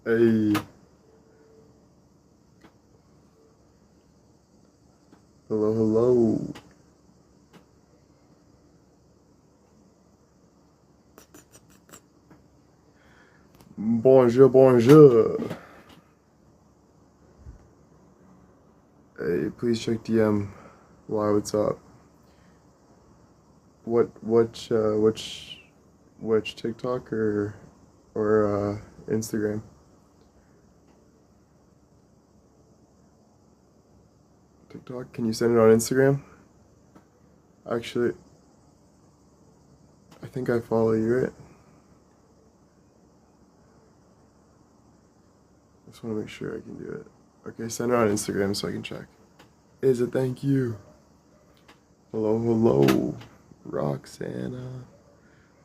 Hey, hello, hello. Bonjour, bonjour. Hey, please check DM. Why, what's up? What, which TikTok or Instagram? TikTok? Can you send it on Instagram? Actually, I think I follow you, right? Just want to make sure I can do it. Okay, send it on Instagram so I can check. Is it? Thank you. Hello, hello, Roxana.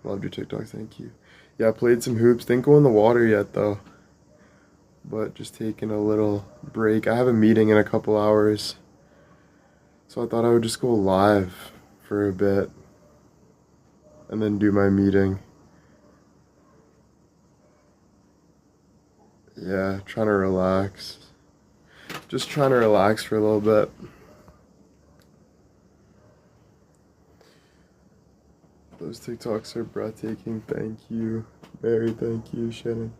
Loved your TikTok, thank you. Yeah, I played some hoops. Didn't go in the water yet though, but just taking a little break. I have a meeting in a couple hours, so I thought I would just go live for a bit and then do my meeting. Yeah, trying to relax. Just trying to relax for a little bit. Those TikToks are breathtaking. Thank you. Mary, thank you. Shannon.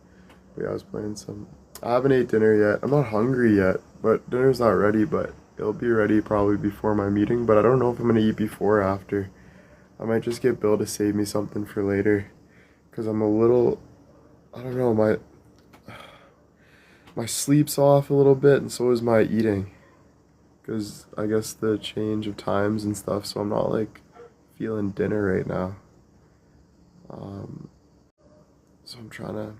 But yeah, I was playing some. I haven't ate dinner yet. I'm not hungry yet, but dinner's not ready, but it'll be ready probably before my meeting. But I don't know if I'm gonna eat before or after. I might just get Bill to save me something for later. Because I'm a little. I don't know, my sleep's off a little bit, and so is my eating. Because I guess the change of times and stuff, so I'm not like feeling dinner right now. Um, so I'm trying to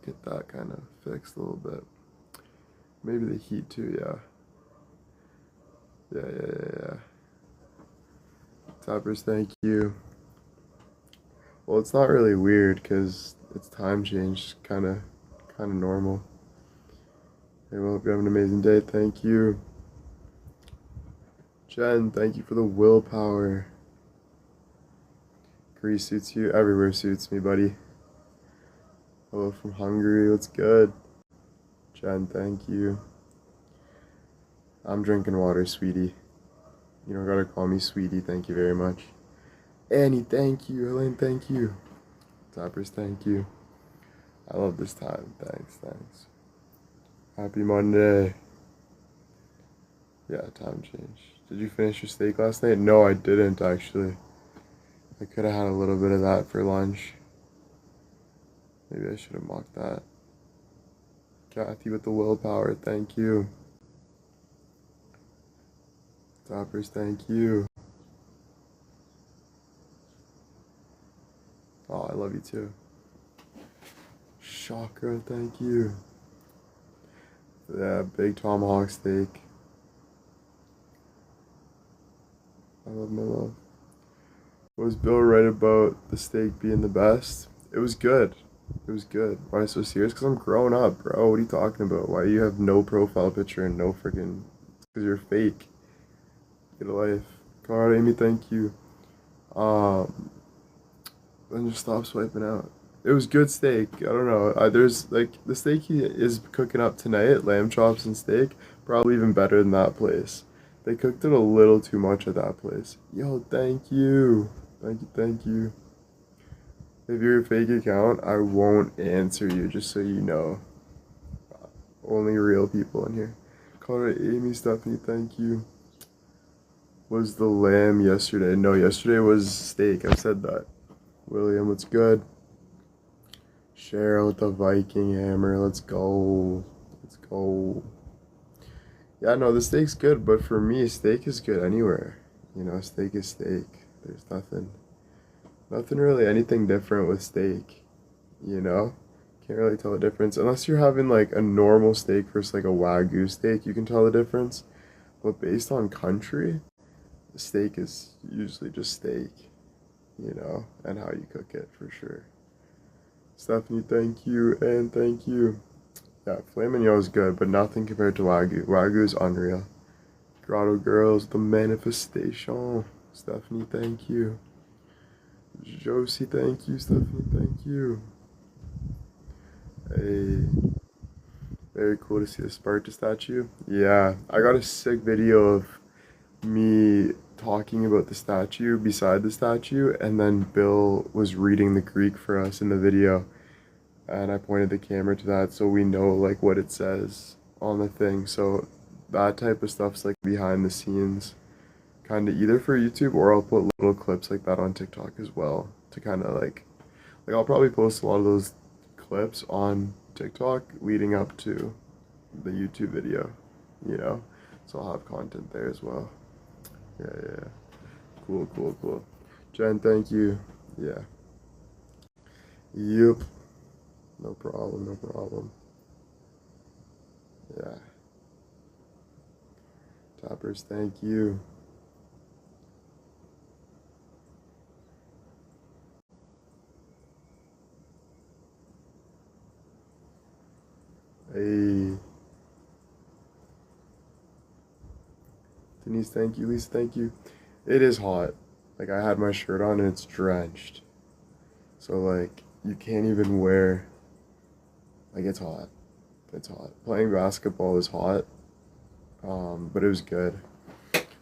get that kind of fixed a little bit. Maybe the heat too, yeah. Yeah. Tappers, thank you. Well, it's not really weird because it's time change, kind of normal. Hey, well, hope you have an amazing day. Thank you. Jen, thank you for the willpower. Greece suits you. Everywhere suits me, buddy. Hello from Hungary. What's good? Jen, thank you. I'm drinking water, sweetie. You don't gotta call me sweetie. Thank you very much. Annie, thank you. Elaine, thank you. Tappers, thank you. I love this time. Thanks. Happy Monday. Yeah, time change. Did you finish your steak last night? No, I didn't actually. I could have had a little bit of that for lunch. Maybe I should have mocked that. Kathy with the willpower, thank you. Toppers, thank you. Oh, I love you too. Chakra, thank you. Yeah, big tomahawk steak. I love my love. Was Bill right about the steak being the best? It was good. It was good. Why am I so serious? Because I'm grown up, bro. What are you talking about? Why you have no profile picture and no freaking... Because you're fake. Get a life. Colorado Amy, thank you. Um, then just stop swiping out. It was good steak. I don't know. There's like the steak he is cooking up tonight, lamb chops and steak, probably even better than that place. They cooked it a little too much at that place. Yo, thank you. Thank you. If you're a fake account, I won't answer you, just so you know. Only real people in here. Colorado Amy, Stephanie, thank you. Was the lamb yesterday? No, yesterday was steak. I said that. William, what's good? Cheryl with the Viking hammer. Let's go. Let's go. Yeah, no, the steak's good, but for me, steak is good anywhere. You know, steak is steak. There's nothing really anything different with steak. You know? Can't really tell the difference. Unless you're having like a normal steak versus like a Wagyu steak, you can tell the difference. But based on country, the steak is usually just steak, you know, and how you cook it for sure. Stephanie, thank you, and thank you. Yeah, filet mignon is good, but nothing compared to Wagyu. Wagyu is unreal. Grotto Girls, the manifestation. Stephanie, thank you. Josie, thank you. Stephanie, thank you. Hey. Very cool to see the Sparta statue. Yeah, I got a sick video of me talking about the statue beside the statue, and then Bill was reading the Greek for us in the video, and I pointed the camera to that so we know like what it says on the thing. So that type of stuff's like behind the scenes, kind of either for YouTube or I'll put little clips like that on TikTok as well to kind of like I'll probably post a lot of those clips on TikTok leading up to the YouTube video, you know? So I'll have content there as well. Yeah, yeah, yeah. Cool, cool, cool. Jen, thank you. Yeah. Yep. No problem, no problem. Yeah. Toppers, thank you. Hey. Denise, thank you. Lisa, thank you. It is hot. Like, I had my shirt on and it's drenched. So, like, you can't even wear. Like, it's hot. It's hot. Playing basketball is hot. But it was good.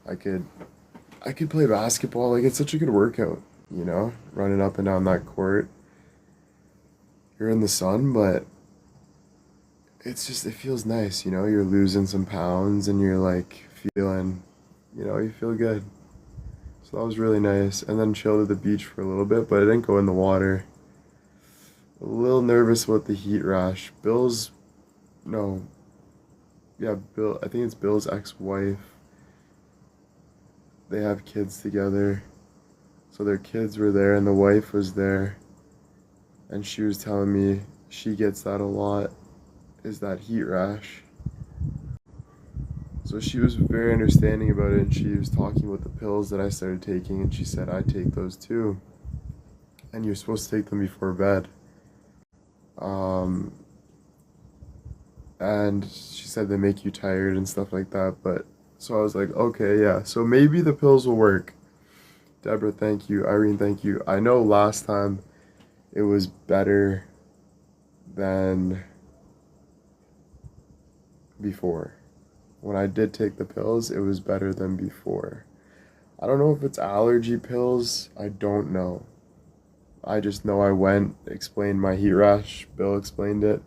I could I could play basketball. Like, it's such a good workout, you know? Running up and down that court. You're in the sun, but it's just, it feels nice, you know? You're losing some pounds and you're like feeling, you feel good. So that was really nice. And then chilled at the beach for a little bit, but I didn't go in the water. A little nervous about the heat rash. No, yeah, Bill, I think it's Bill's ex-wife. They have kids together. So their kids were there and the wife was there. And she was telling me she gets that a lot, is that heat rash. So she was very understanding about it, and she was talking about the pills that I started taking, and she said, I take those too. And you're supposed to take them before bed. Um, and she said they make you tired and stuff like that, but so I was like, okay, yeah, so maybe the pills will work. Deborah, thank you. Irene, thank you. I know last time it was better than before. When I did take the pills, it was better than before. I don't know if it's allergy pills. I don't know. I just know I went, explained my heat rash. Bill explained it,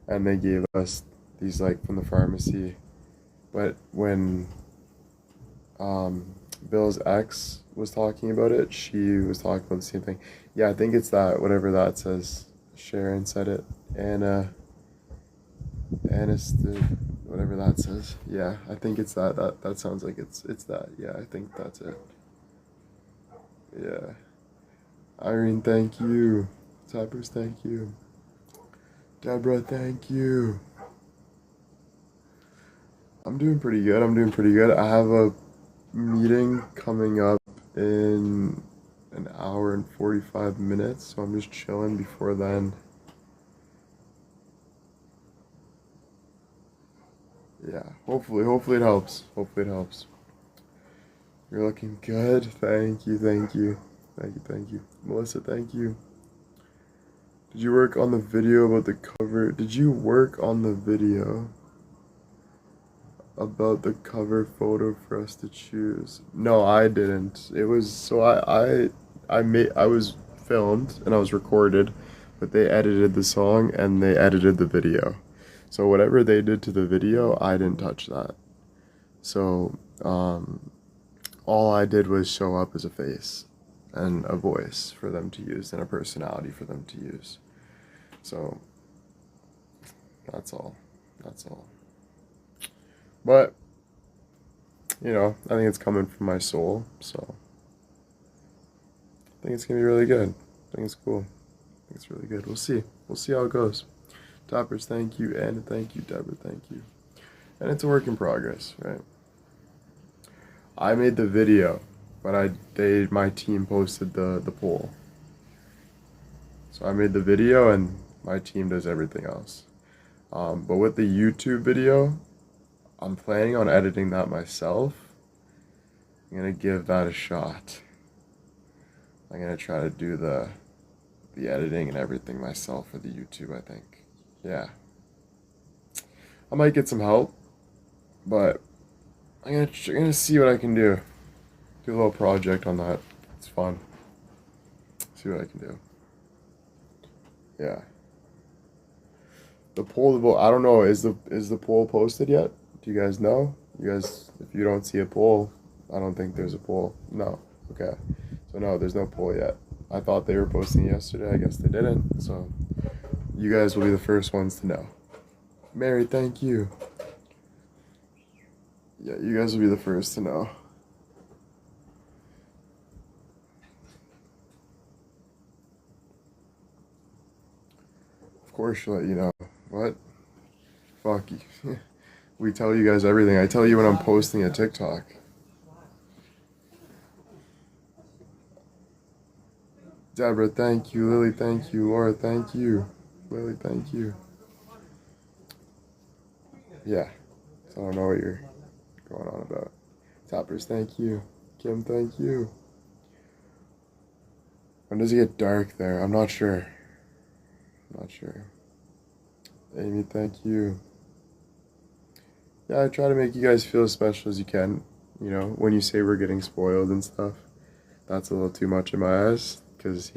and they gave us these like from the pharmacy. But when Bill's ex was talking about it, she was talking about the same thing. Yeah, I think it's that, whatever that says. Sharon said it. Whatever that says. Yeah, I think it's that. That sounds like it's that. Yeah, I think that's it. Yeah. Irene, thank you. Tappers, thank you. Deborah, thank you. I'm doing pretty good. I'm doing pretty good. I have a meeting coming up in an hour and 45 minutes, so I'm just chilling before then. Yeah, hopefully it helps. Hopefully it helps. You're looking good. Thank you, thank you. Thank you, thank you. Melissa, thank you. Did you work on the video about the cover? Did you work on the video about the cover photo for us to choose? No, I didn't. It was so I was filmed and I was recorded, but they edited the song and they edited the video. So whatever they did to the video, I didn't touch that. So all I did was show up as a face and a voice for them to use and a personality for them to use. So that's all. That's all. But I think it's coming from my soul, so I think it's gonna be really good. I think it's cool. I think it's really good. We'll see. We'll see how it goes. Toppers, thank you. Anna, thank you. Deborah, thank you. And it's a work in progress, right? I made the video, but my team posted the poll. So I made the video and my team does everything else. But with the YouTube video, I'm planning on editing that myself. I'm gonna give that a shot. I'm gonna try to do the editing and everything myself for the YouTube, I think. Yeah. I might get some help, but I'm gonna see what I can do. Do a little project on that. It's fun. See what I can do. Yeah. The poll, I don't know. Is the poll posted yet? Do you guys know? You guys, if you don't see a poll, I don't think there's a poll. No. Okay. So no, there's no poll yet. I thought they were posting yesterday. I guess they didn't. So you guys will be the first ones to know. Mary, thank you. Yeah, you guys will be the first to know. Of course, she'll let you know. What? Fuck you. We tell you guys everything. I tell you when I'm posting a TikTok. Deborah, thank you. Lily, thank you. Laura, thank you. Lily, thank you. Yeah. So I don't know what you're going on about. Tappers, thank you. Kim, thank you. When does it get dark there? I'm not sure. I'm not sure. Amy, thank you. Yeah, I try to make you guys feel as special as you can. You know, when you say we're getting spoiled and stuff, that's a little too much in my eyes. Because,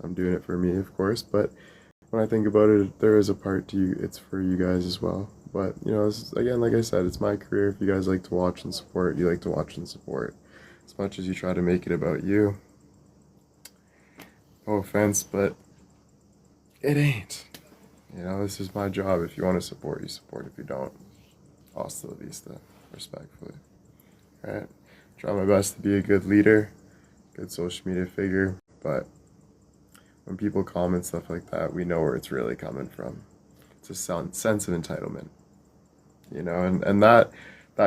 I'm doing it for me, of course. But when I think about it, there is a part to you. It's for you guys as well. But, again, like I said, it's my career. If you guys like to watch and support, you like to watch and support. As much as you try to make it about you. No offense, but it ain't. This is my job. If you want to support, you support. If you don't, hasta la vista, respectfully. Alright? Try my best to be a good leader, good social media figure, but when people comment stuff like that, we know where it's really coming from. It's a sense of entitlement. And that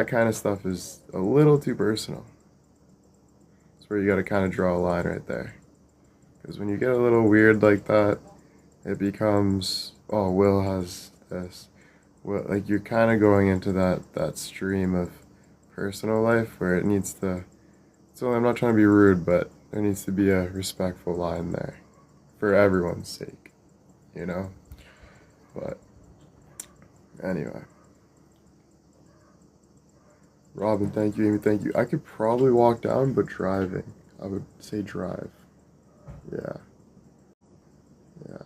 kind of stuff is a little too personal. It's where you gotta kind of draw a line right there. Because when you get a little weird like that, it becomes, oh, Will has this. Well, like you're kind of going into that stream of personal life where it needs to. So I'm not trying to be rude, but there needs to be a respectful line there, for everyone's sake, But anyway, Robin, thank you, Amy, thank you. I could probably walk down, but driving, I would say drive. Yeah, yeah.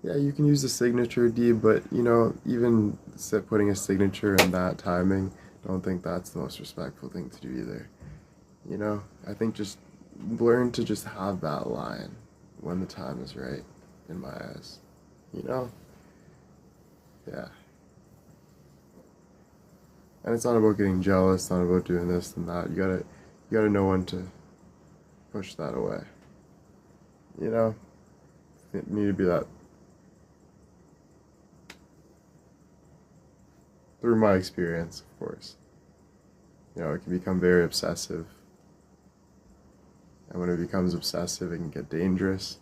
Yeah, you can use the signature D, but even putting a signature in that timing, I don't think that's the most respectful thing to do either. I think just learn to just have that line when the time is right, in my eyes. Yeah. And it's not about getting jealous, not about doing this and that. You gotta know when to push that away. It need to be that. Through my experience, of course. It can become very obsessive. And when it becomes obsessive, it can get dangerous.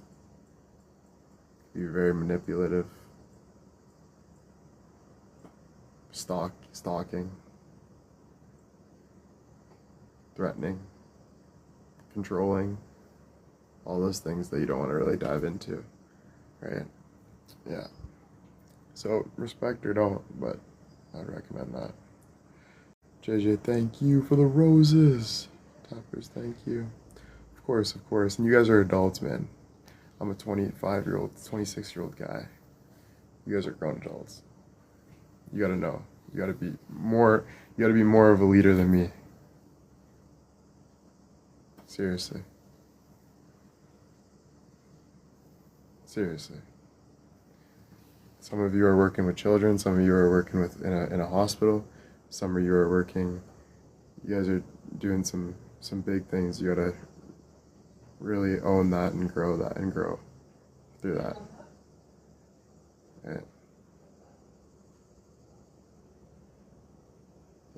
It can be very manipulative. Stalking. Threatening. Controlling. All those things that you don't want to really dive into. Right? Yeah. So, respect or don't, but I'd recommend that. JJ, thank you for the roses. Toppers, thank you. Of course, of course. And you guys are adults, man. I'm a 25-year-old, 26-year-old guy. You guys are grown adults. You gotta know. You gotta be more of a leader than me. Seriously. Seriously. Some of you are working with children, some of you are working in a hospital, some of you are working, you guys are doing some big things. You gotta really own that and grow through that. Right?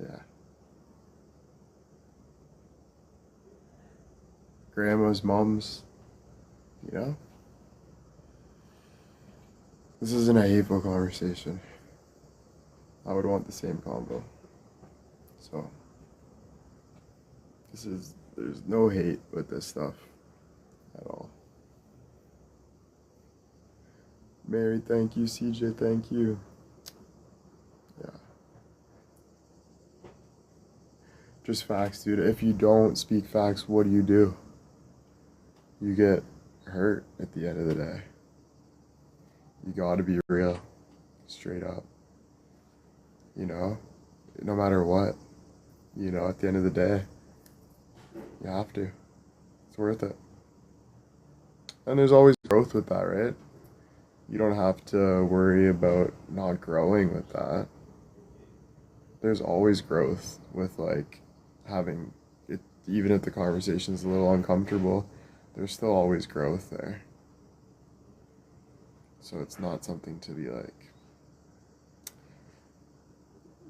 Yeah. Grandmas, moms, you know? This isn't a hateful conversation. I would want the same combo. So, there's no hate with this stuff at all. Mary, thank you. CJ, thank you. Just facts, dude. If you don't speak facts, what do? You get hurt at the end of the day. You gotta be real, straight up. You know, no matter what. At the end of the day, you have to. It's worth it. And there's always growth with that, right? You don't have to worry about not growing with that. There's always growth with like having it, even if the conversation's a little uncomfortable, there's still always growth there. So it's not something to be like,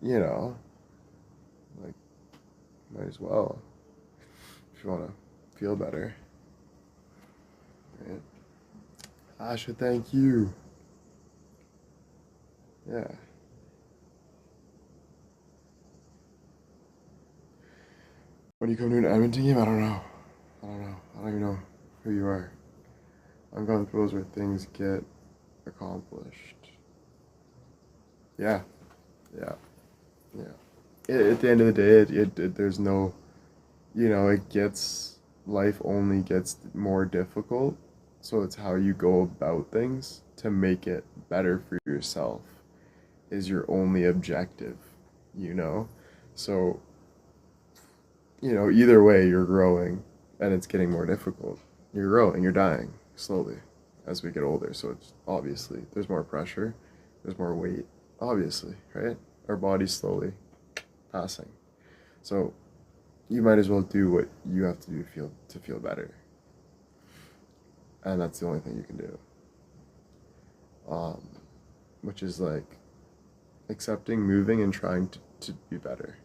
you know, like, might as well if you want to feel better, right? Asha, thank you. Yeah. When you come to an Edmonton game, I don't know. I don't know. I don't even know who you are. I'm going through those where things get accomplished. Yeah. Yeah. Yeah. At the end of the day, there's no, it gets, life only gets more difficult. So it's how you go about things to make it better for yourself is your only objective, you know? So, either way, you're growing and it's getting more difficult. You're growing, you're dying slowly as we get older. So it's obviously, there's more pressure, there's more weight, obviously, right? Our body's slowly passing. So you might as well do what you have to do to feel better. And that's the only thing you can do. Um, which is like accepting, moving, and trying to be better.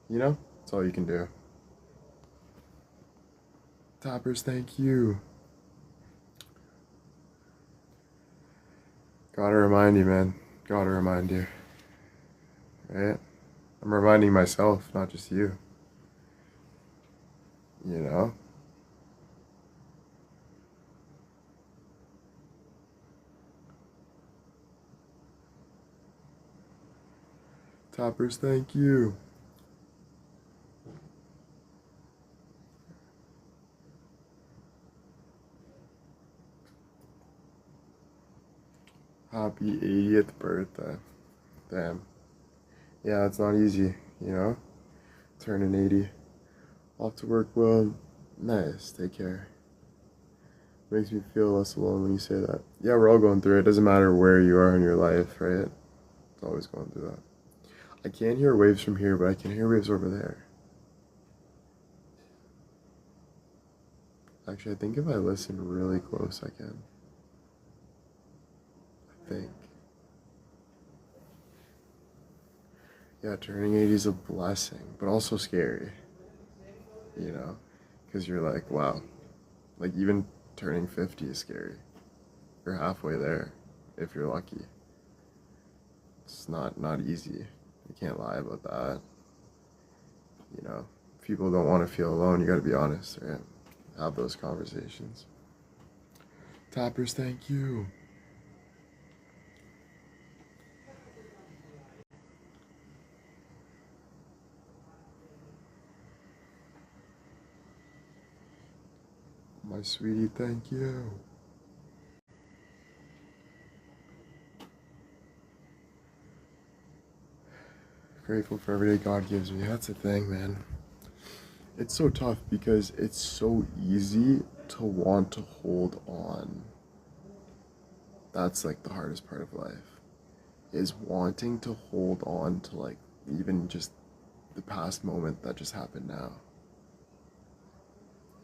That's all you can do. Toppers, thank you. Gotta remind you, man. Gotta remind you. Right? I'm reminding myself, not just you. You know? Toppers, thank you. Happy 80th birthday. Damn. Yeah, it's not easy, Turning 80. Off to work well. Nice. Take care. Makes me feel less alone when you say that. Yeah, we're all going through it. It doesn't matter where you are in your life, right? It's always going through that. I can't hear waves from here, but I can hear waves over there. Actually, I think if I listen really close, I can. I think. Yeah, turning 80 is a blessing, but also scary, Because you're like, wow. Like, even turning 50 is scary. You're halfway there, if you're lucky. It's not easy. You can't lie about that. If people don't want to feel alone, you gotta be honest, right? Have those conversations. Tappers, thank you. My sweetie, thank you. Grateful for every day God gives me. That's the thing, man. It's so tough because it's so easy to want to hold on. That's like the hardest part of life. Is wanting to hold on to like even just the past moment that just happened now.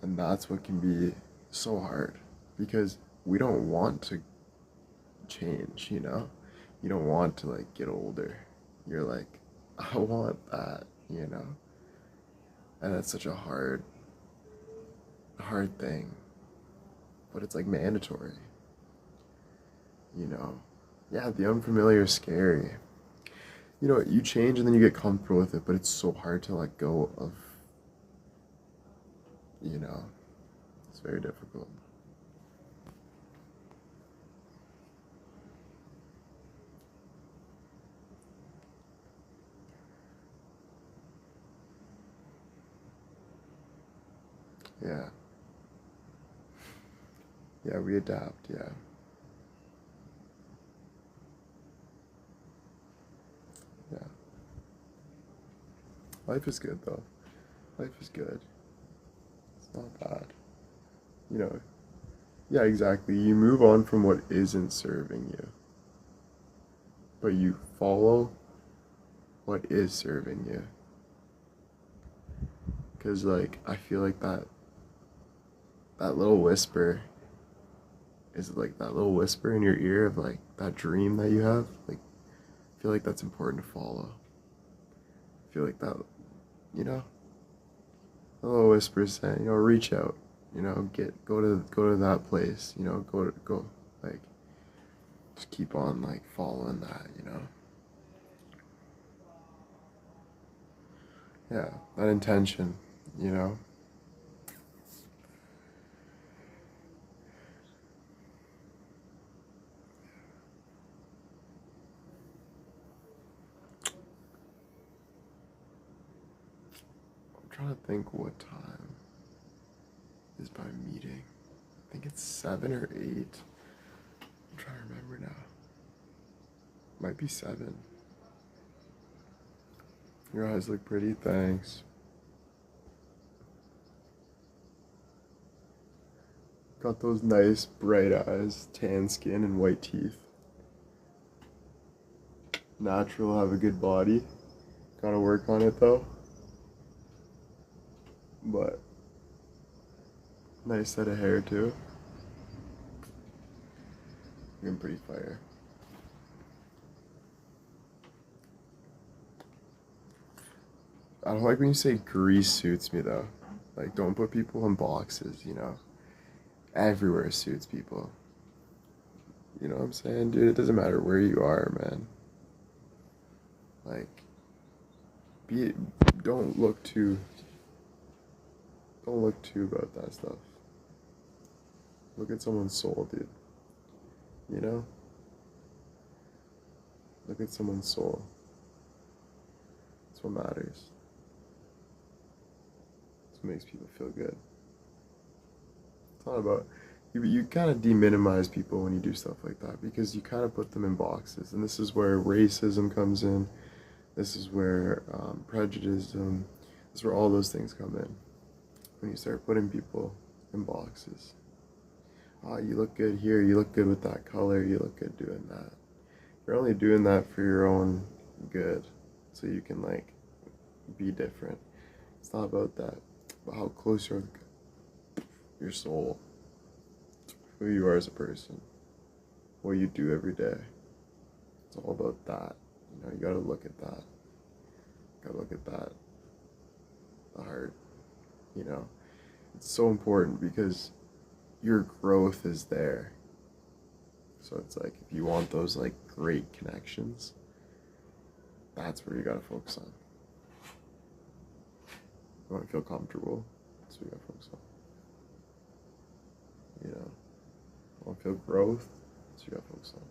And that's what can be so hard because we don't want to change, You don't want to like get older. You're like, I want that. And that's such a hard thing. But it's like mandatory. You know? Yeah, the unfamiliar is scary. You change and then you get comfortable with it, but it's so hard to let go of, you know, it's very difficult. Yeah. Yeah, we adapt, yeah. Yeah. Life is good though. Life is good. It's not bad. You know, yeah, exactly. You move on from what isn't serving you, but you follow what is serving you. Cause like I feel like that little whisper is like that little whisper in your ear of like that dream that you have. Like I feel like that's important to follow. I feel like that, you know, a little whisper saying, reach out, go to that place, go like just keep on like following that. Yeah, that intention, you know. I'm trying to think what time is my meeting. I think it's 7 or 8. I'm trying to remember now. Might be 7. Your eyes look pretty, thanks. Got those nice bright eyes, tan skin, and white teeth. Natural, have a good body. Gotta work on it though. But nice set of hair too. Looking pretty fire. I don't like when you say grease suits me though. Like, don't put people in boxes. Everywhere suits people. You know what I'm saying, dude? It doesn't matter where you are, man. Like, be don't look too don't look too about that stuff. Look at someone's soul, dude. You know? Look at someone's soul. That's what matters. That's what makes people feel good. It's not about you kind of deminimize people when you do stuff like that because you kind of put them in boxes, and this is where racism comes in. This is where prejudice. This is where all those things come in when you start putting people in boxes. Oh, you look good here. You look good with that color. You look good doing that. You're only doing that for your own good, so you can like be different. It's not about that. It's about how close you are to your soul, who you are as a person, what you do every day. It's all about that. You gotta look at that. Gotta look at that. The heart. It's so important because your growth is there. So it's like if you want those like great connections, that's where you gotta focus on. You want to feel comfortable, that's what you gotta focus on. You want to feel growth, that's what you gotta focus on.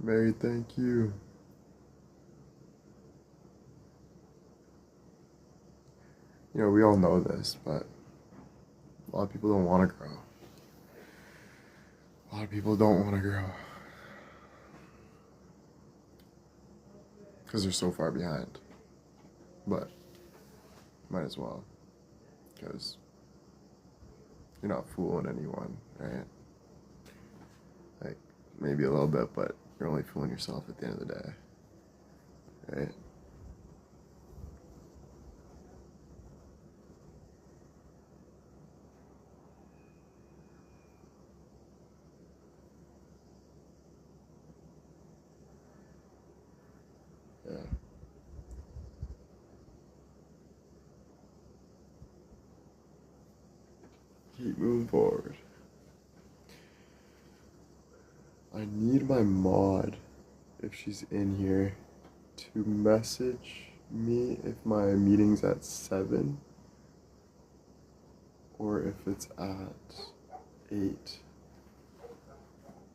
Mary, thank you. We all know this, but a lot of people don't want to grow. A lot of people don't want to grow because they're so far behind. But might as well, because you're not fooling anyone, right? Like, maybe a little bit, but you're only fooling yourself at the end of the day, right? Yeah. Keep moving forward. I need my mod, if she's in here, to message me if my meeting's at 7 or if it's at 8.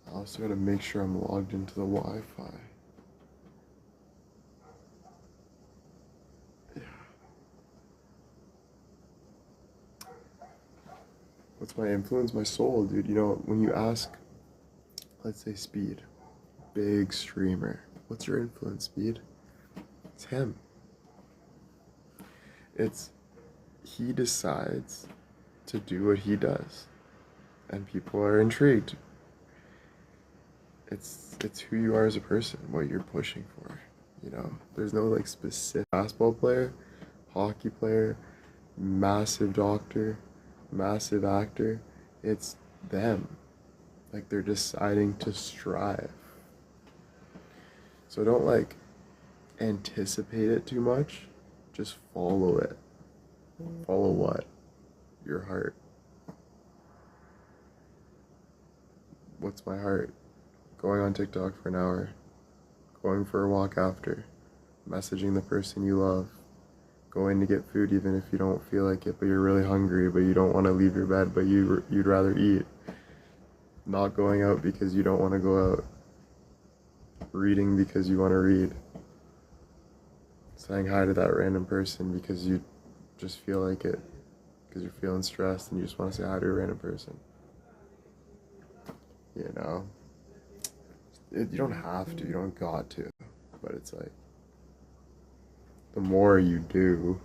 I also gotta make sure I'm logged into the Wi-Fi. What's my influence? My soul, dude. You know, when you ask, let's say Speed, big streamer, what's your influence, Speed? It's him. It's he decides to do what he does, and people are intrigued. It's who you are as a person, what you're pushing for. You know, there's no like specific basketball player, hockey player, massive doctor, massive actor. It's them. Like they're deciding to strive. So don't like anticipate it too much. Just follow it. Follow what? Your heart. What's my heart? Going on TikTok for an hour. Going for a walk after. Messaging the person you love. Going to get food even if you don't feel like it, but you're really hungry, but you don't want to leave your bed, but you'd rather eat. Not going out because you don't want to go out. Reading because you want to read. Saying hi to that random person because you just feel like it. Because you're feeling stressed and you just want to say hi to a random person. You know? You don't have to, you don't got to. But it's like, the more you do,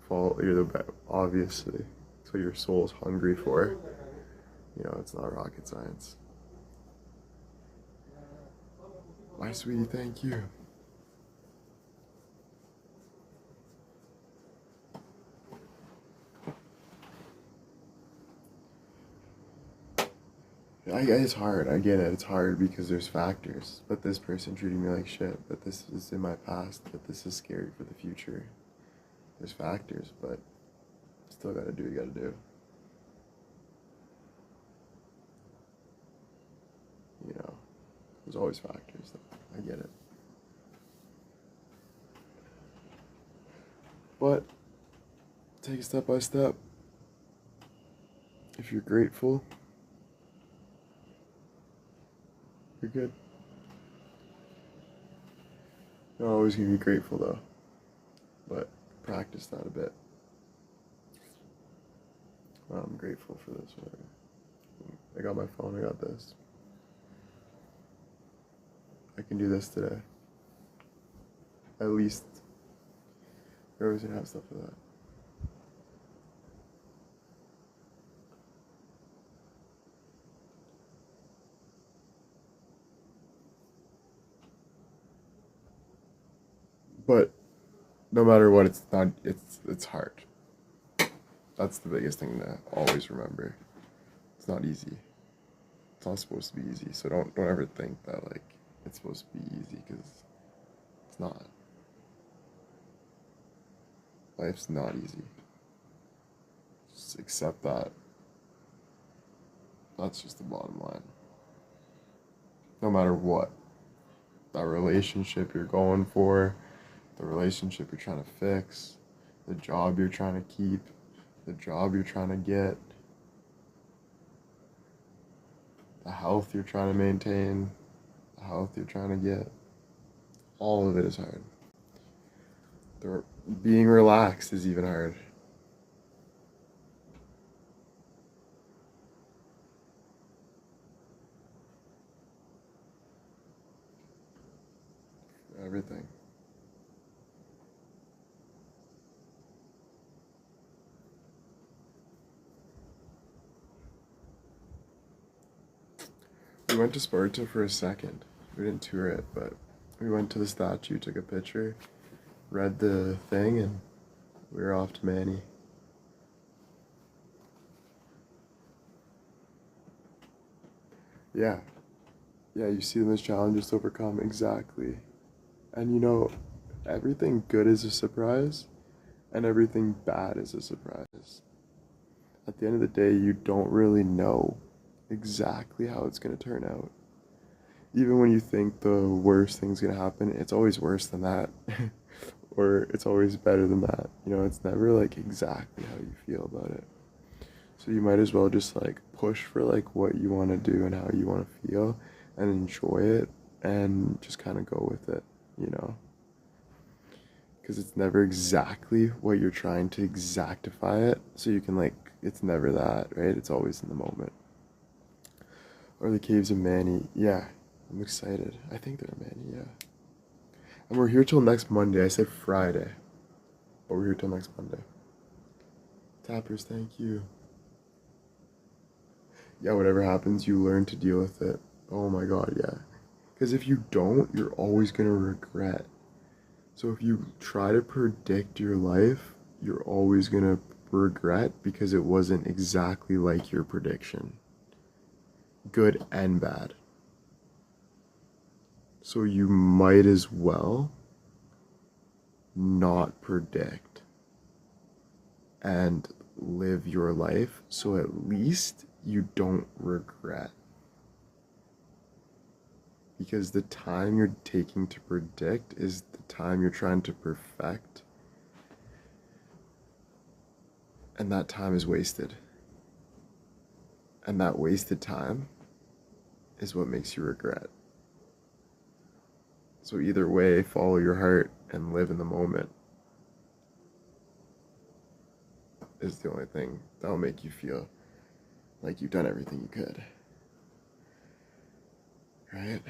you're the better, obviously. It's what your soul's hungry for. You know, it's not rocket science. My sweetie, thank you. It's hard, I get it, it's hard because there's factors. But this person treating me like shit, but this is in my past, but this is scary for the future. There's factors, but still gotta do what you gotta do. You know, there's always factors, though. I get it. But take it step by step. If you're grateful, you're good. You're always gonna be grateful though, but practice that a bit. I'm grateful for this. I got my phone, I got this. I can do this today. At least, you're always gonna have stuff like that. But no matter what, it's hard. That's the biggest thing to always remember. It's not easy. It's not supposed to be easy. So don't ever think that like it's supposed to be easy, because it's not. Life's not easy. Just accept that. That's just the bottom line. No matter what, that relationship you're going for, the relationship you're trying to fix, the job you're trying to keep, the job you're trying to get, the health you're trying to maintain, the health you're trying to get, all of it is hard. Being relaxed is even hard. Everything. We went to Sparta for a second. We didn't tour it, but we went to the statue, took a picture, read the thing, and we were off to Manny. Yeah. Yeah, you see them as challenges to overcome, exactly. And you know, everything good is a surprise, and everything bad is a surprise. At the end of the day, you don't really know exactly how it's going to turn out. Even when you think the worst thing's going to happen, it's always worse than that. Or it's always better than that. You know, it's never like exactly how you feel about it. So you might as well just like push for like what you want to do and how you want to feel, and enjoy it, and just kind of go with it, you know? Because it's never exactly what you're trying to exactify it, so you can like it's never that, right? It's always in the moment. Or the Caves of Manny. Yeah, I'm excited. I think they're Manny, yeah. And we're here till next Monday. I said Friday, but we're here till next Monday. Tappers, thank you. Yeah, whatever happens, you learn to deal with it. Oh my god, yeah. Because if you don't, you're always going to regret. So if you try to predict your life, you're always going to regret because it wasn't exactly like your prediction. Good and bad. So you might as well not predict and live your life so at least you don't regret. Because the time you're taking to predict is the time you're trying to perfect. And that time is wasted. And that wasted time is what makes you regret. So either way, follow your heart and live in the moment is the only thing that'll make you feel like you've done everything you could. Right?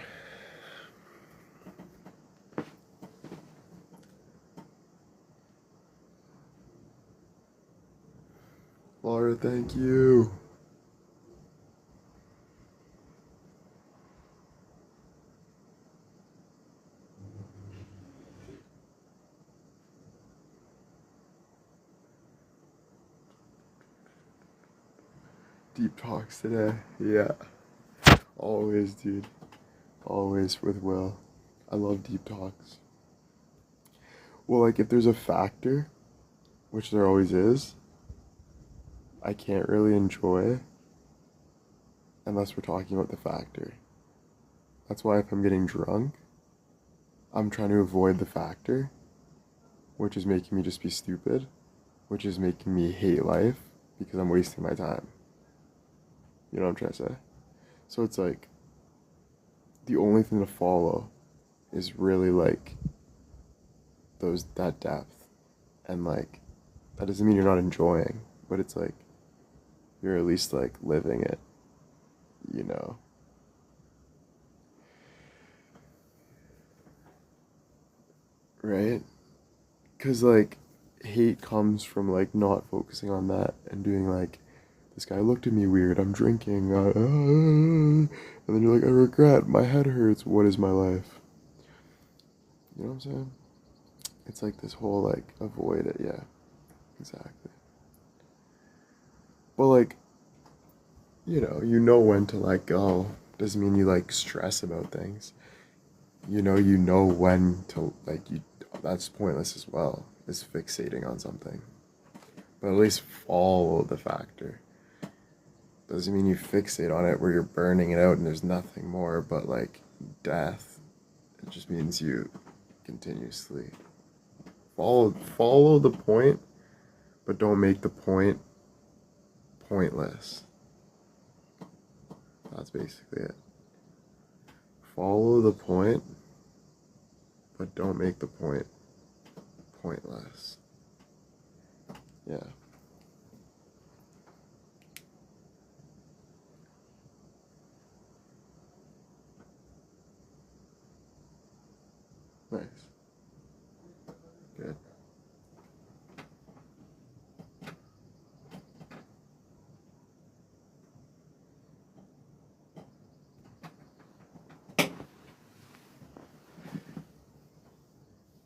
Laura, thank you. Deep talks today. Yeah. Always, dude. Always with Will. I love deep talks. Well, like if there's a factor, which there always is, I can't really enjoy unless we're talking about the factor. That's why if I'm getting drunk, I'm trying to avoid the factor, which is making me just be stupid, which is making me hate life because I'm wasting my time. You know what I'm trying to say? So it's like the only thing to follow is really like that depth. And like that doesn't mean you're not enjoying, but it's like you're at least like living it, you know. Right? Cuz like hate comes from like not focusing on that and doing like this guy looked at me weird, I'm drinking, and then you're like, I regret, my head hurts, what is my life? You know what I'm saying? It's like this whole like avoid it, yeah, exactly. But like, you know when to let go. Doesn't mean you like stress about things. You know when to like you. That's pointless as well. Is fixating on something, but at least follow the factor. Doesn't mean you fixate on it where you're burning it out and there's nothing more but like death. It just means you continuously follow the point, but don't make the point pointless. That's basically it. Follow the point, but don't make the point pointless. Yeah. Nice. Good.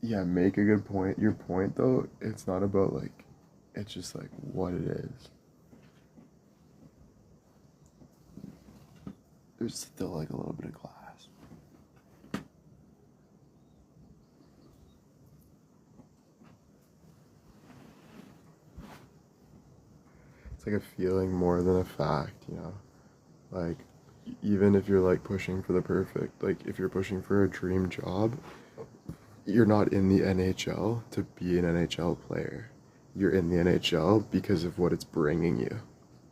Yeah, make a good point. Your point though, it's not about like, it's just like what it is. There's still like a little bit of glass. It's like a feeling more than a fact, you know? Like, even if you're like pushing for the perfect, like if you're pushing for a dream job, you're not in the NHL to be an NHL player. You're in the NHL because of what it's bringing you,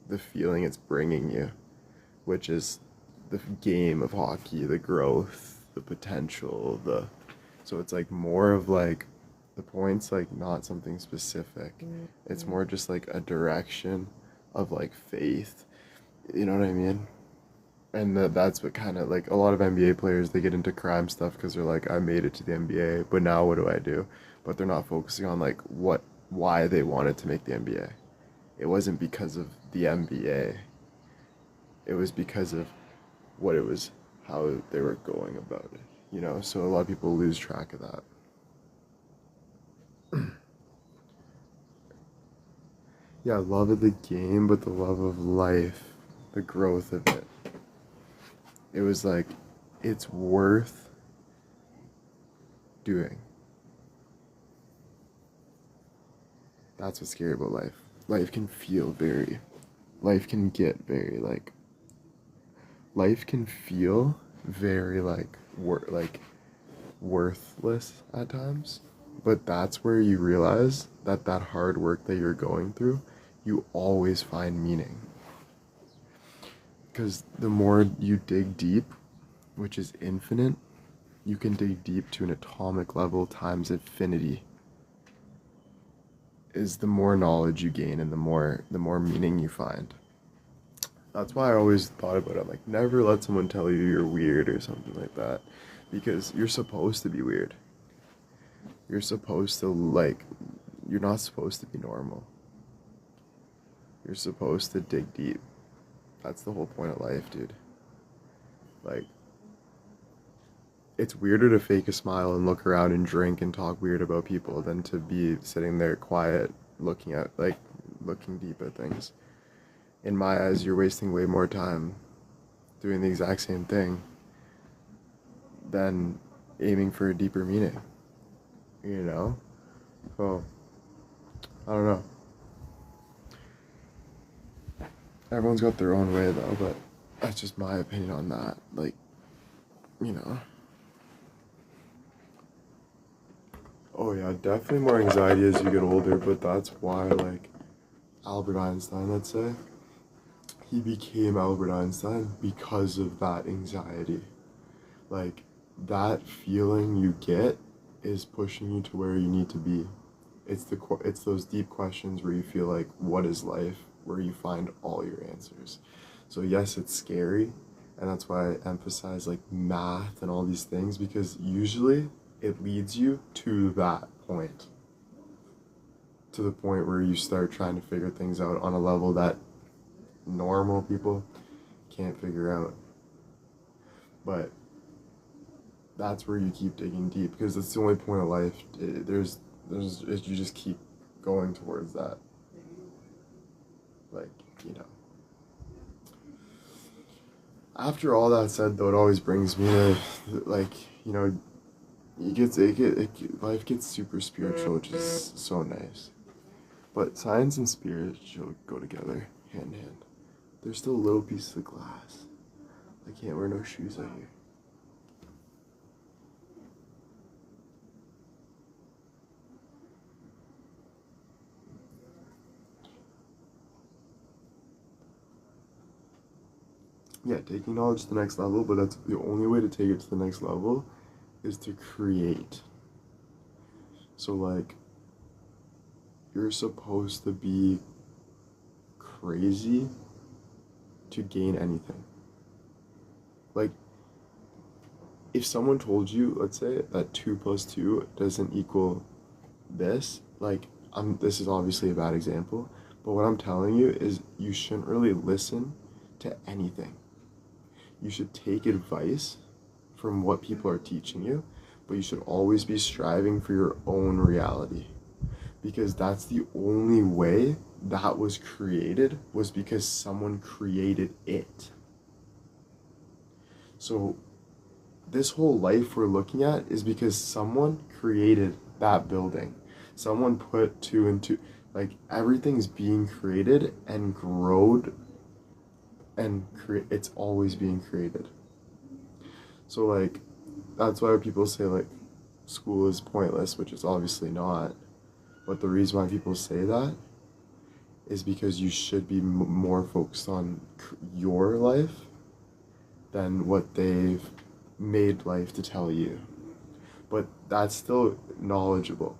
the feeling it's bringing you, which is the game of hockey, the growth, the potential, so it's like more of like the points like not something specific. It's more just like a direction of like faith. You know what I mean? And that's what kind of like a lot of NBA players, they get into crime stuff because they're like, I made it to the NBA, but now what do I do? But they're not focusing on like why they wanted to make the NBA. It wasn't because of the NBA. It was because of what it was, how they were going about it. You know, so a lot of people lose track of that. Yeah, love of the game, but the love of life, the growth of it. It was like, it's worth doing. That's what's scary about life. Life can feel very, life can get very like, life can feel very like, worthless at times. But that's where you realize that that hard work that you're going through, you always find meaning. Because the more you dig deep, which is infinite, you can dig deep to an atomic level times infinity. Is the more knowledge you gain and the more meaning you find. That's why I always thought about it. I'm like, never let someone tell you you're weird or something like that, because you're supposed to be weird. You're supposed to like, you're not supposed to be normal. You're supposed to dig deep. That's the whole point of life, dude. Like, it's weirder to fake a smile and look around and drink and talk weird about people than to be sitting there quiet, looking deep at things. In my eyes, you're wasting way more time doing the exact same thing than aiming for a deeper meaning. You know? So, I don't know. Everyone's got their own way though, but that's just my opinion on that. Like, you know. Oh yeah, definitely more anxiety as you get older, but that's why, like, Albert Einstein, let's say, he became Albert Einstein because of that anxiety. Like, that feeling you get is pushing you to where you need to be. It's those deep questions where you feel like, what is life? Where you find all your answers. So yes, it's scary, and that's why I emphasize like math and all these things, because usually it leads you to that point. To the point where you start trying to figure things out on a level that normal people can't figure out. But that's where you keep digging deep, because it's the only point of life. You just keep going towards that. Like, you know. After all that said, though, it always brings me to, like, you know, life gets super spiritual, which is so nice. But science and spiritual go together, hand in hand. There's still little pieces of glass. I can't wear no shoes out here. Yeah, taking knowledge to the next level, but that's the only way to take it to the next level is to create. So, like, you're supposed to be crazy to gain anything. Like, if someone told you, let's say, that 2 plus 2 doesn't equal this, like, this is obviously a bad example, but what I'm telling you is you shouldn't really listen to anything. You should take advice from what people are teaching you, but you should always be striving for your own reality, because that's the only way that was created, was because someone created it. So this whole life we're looking at is because someone created that building. Someone put 2 and 2, like, everything's being created and growed, and it's always being created. So, like, that's why people say, like, school is pointless, which is obviously not. But the reason why people say that is because you should be more focused on your life than what they've made life to tell you. But that's still knowledgeable.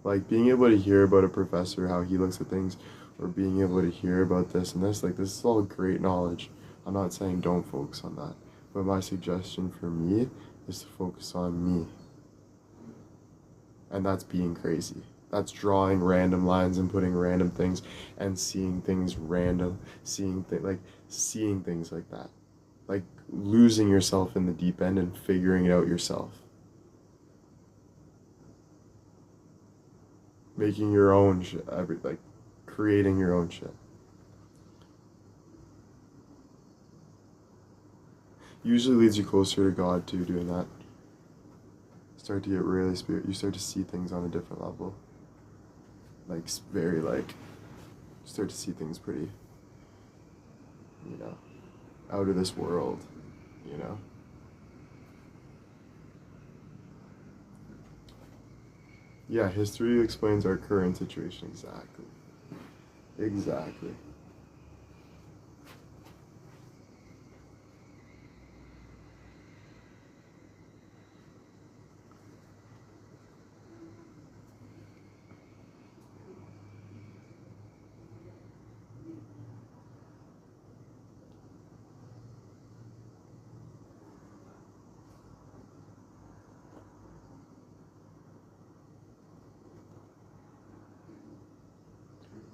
Like, being able to hear about a professor, how he looks at things, or being able to hear about this and this, like this is all great knowledge. I'm not saying don't focus on that, but my suggestion for me is to focus on me. And that's being crazy. That's drawing random lines and putting random things and seeing things random, seeing things like that. Like losing yourself in the deep end and figuring it out yourself. Making your own shit, like creating your own shit. Usually leads you closer to God too, doing that. Start to get really you start to see things on a different level. Like very like start to see things pretty, you know, out of this world, you know. Yeah, history explains our current situation exactly. Exactly.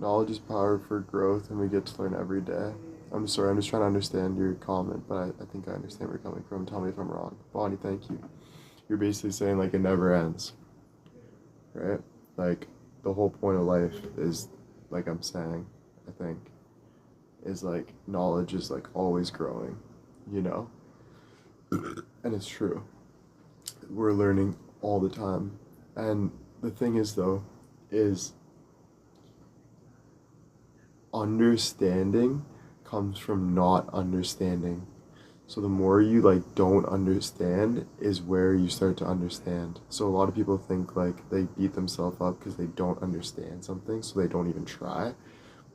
Knowledge is power for growth, and we get to learn every day. I'm sorry, I'm just trying to understand your comment, but I think I understand where you're coming from. Tell me if I'm wrong. Bonnie, thank you. You're basically saying, like, it never ends, right? Like, the whole point of life is, like I'm saying, I think, is like knowledge is like always growing, you know? And it's true. We're learning all the time. And the thing is, though, is understanding comes from not understanding. So the more you like don't understand is where you start to understand. So a lot of people think like they beat themselves up because they don't understand something, so they don't even try.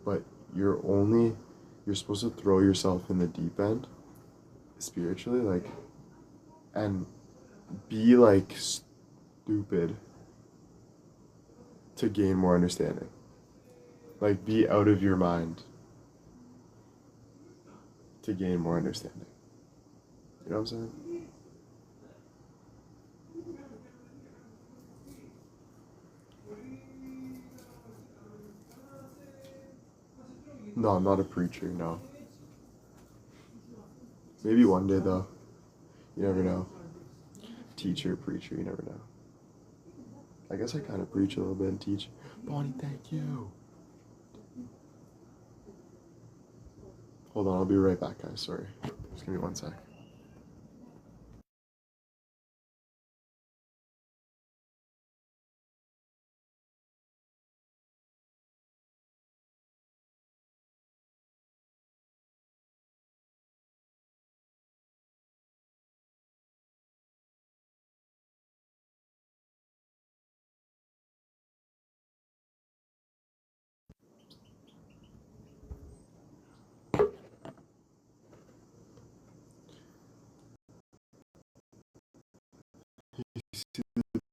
But you're only you're supposed to throw yourself in the deep end spiritually, like, and be like stupid to gain more understanding. Like be out of your mind to gain more understanding. You know what I'm saying? No, I'm not a preacher, no. Maybe one day though. You never know. Teacher, preacher, you never know. I guess I kind of preach a little bit and teach. Bonnie, thank you. Hold on, I'll be right back, guys. Sorry. Just give me one sec. You see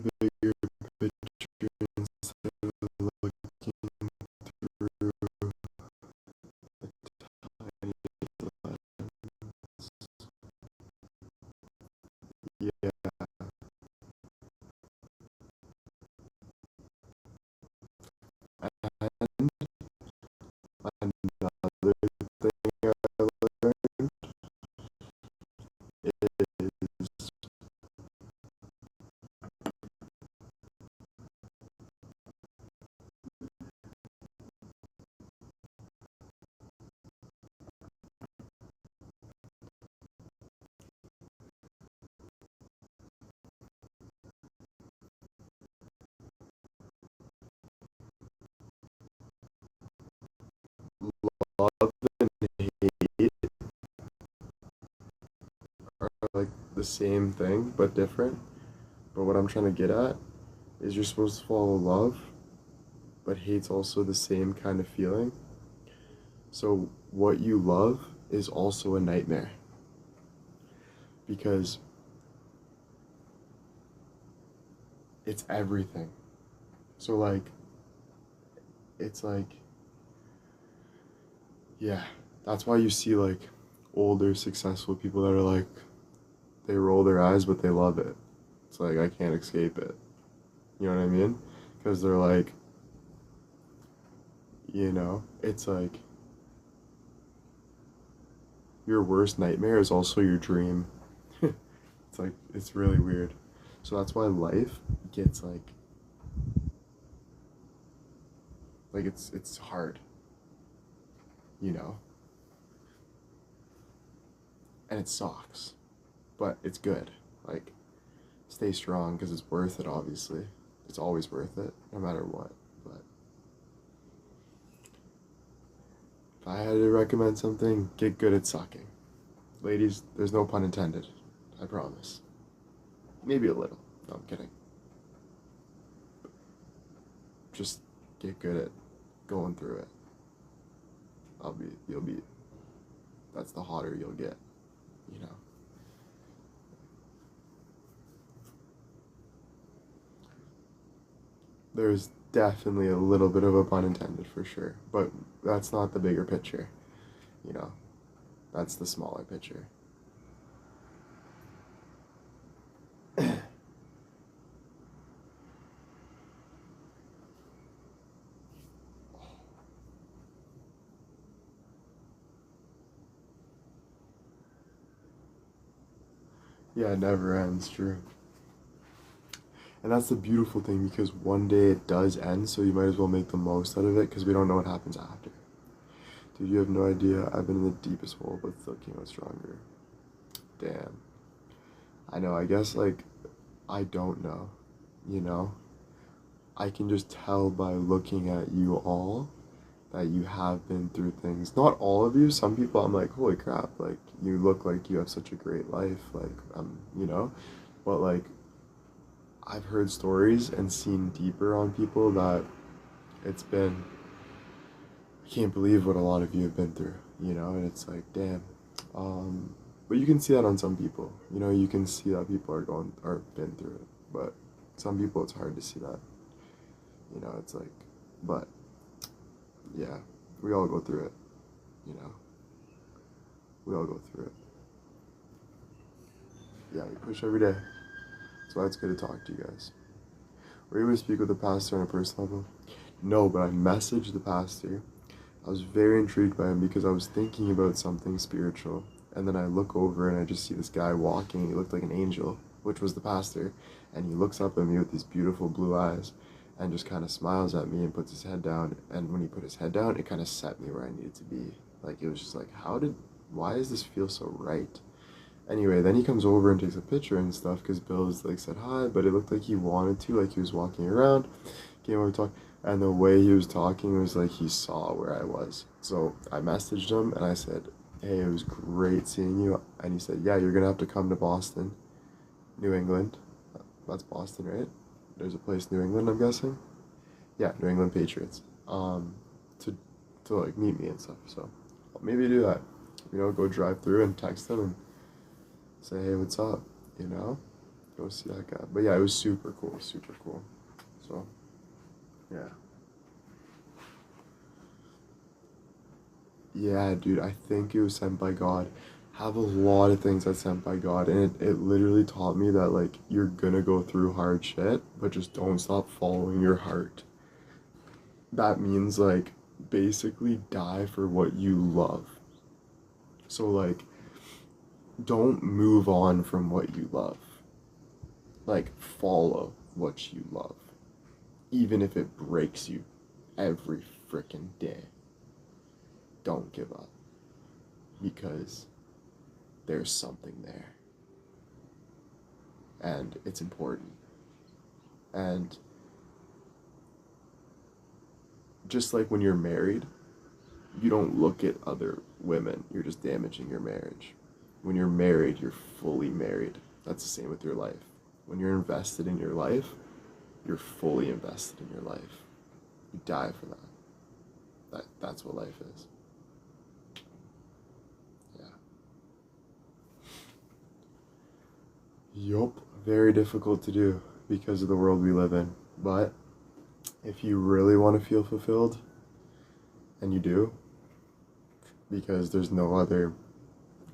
the bigger picture instead of looking through tiny lens. Yeah, and another thing I learned is love and hate are like the same thing but different. But what I'm trying to get at is you're supposed to follow love, but hate's also the same kind of feeling. So what you love is also a nightmare because it's everything. So like it's like Yeah, that's why you see like older successful people that are like they roll their eyes but they love it. It's like I can't escape it. You know what I mean? Because they're like, it's like your worst nightmare is also your dream. It's like it's really weird. So that's why life gets like it's hard, you know? And it sucks, but it's good. Like stay strong because it's worth it obviously. It's always worth it no matter what. But if I had to recommend something, get good at sucking. Ladies, there's no pun intended. I promise. Maybe a little. No, I'm kidding. Just get good at going through it. You'll be, that's the hotter you'll get, you know. There's definitely a little bit of a pun intended for sure, but that's not the bigger picture, you know. That's the smaller picture. Yeah, it never ends, true. And that's the beautiful thing because one day it does end, so you might as well make the most out of it because we don't know what happens after. Dude, you have no idea. I've been in the deepest hole, but still came out stronger. Damn. I know, I guess, like, I don't know, you know? I can just tell by looking at you all that you have been through things. Not all of you, some people I'm like, holy crap, like, you look like you have such a great life, like, you know? But, like, I've heard stories and seen deeper on people that it's been, I can't believe what a lot of you have been through, you know? And it's like, damn. But you can see that on some people, you know, you can see that people are been through it. But some people it's hard to see that, you know, it's like, but yeah, we all go through it, you know, we all go through it. Yeah, we push every day. That's why it's good to talk to you guys. Were you able to speak with the pastor on a personal level? No, but I messaged the pastor. I was very intrigued by him because I was thinking about something spiritual. And then I look over and I just see this guy walking. He looked like an angel, which was the pastor. And he looks up at me with these beautiful blue eyes and just kind of smiles at me and puts his head down. And when he put his head down, it kind of set me where I needed to be. Like, it was just like, why does this feel so right? Anyway, then he comes over and takes a picture and stuff because Bill was like said hi, but it looked like he wanted to, like he was walking around, came over to talk, and the way he was talking was like he saw where I was. So I messaged him and I said, hey, it was great seeing you. And he said, yeah, you're gonna have to come to Boston, New England. That's Boston, right? There's a place, New England, I'm guessing. Yeah, New England Patriots. To like meet me and stuff. So maybe do that. You know, go drive through and text them and say, hey, what's up? You know, go see that guy. But yeah, it was super cool, super cool. So, yeah. Yeah, dude, I think it was sent by God. Have a lot of things that's sent by God, and it literally taught me that, like, you're gonna go through hard shit, but just don't stop following your heart. That means, like, basically die for what you love. So, like, don't move on from what you love. Like, follow what you love, even if it breaks you every freaking day. Don't give up because there's something there and it's important. And just like when you're married, you don't look at other women, you're just damaging your marriage. When you're married, you're fully married. That's the same with your life. When you're invested in your life, you're fully invested in your life. You die for that. That's what life is. Yeah. Yup. Very difficult to do because of the world we live in. But if you really want to feel fulfilled, and you do, because there's no other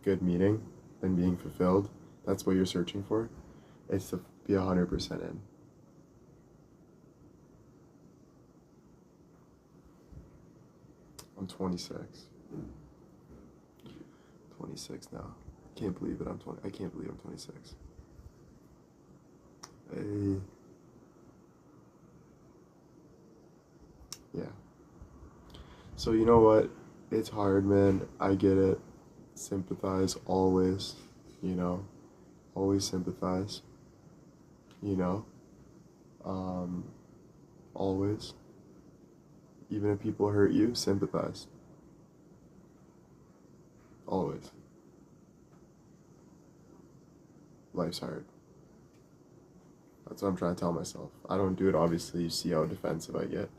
good meaning than being fulfilled. That's what you're searching for. It's to be 100% in. I'm 26. 26 now. Can't believe it. I can't believe I'm 26. Yeah. So you know what? It's hard, man. I get it. Sympathize always, you know. Always sympathize. You know. Always. Even if people hurt you, sympathize. Always. Life's hard. That's what I'm trying to tell myself. I don't do it, obviously. You see how defensive I get.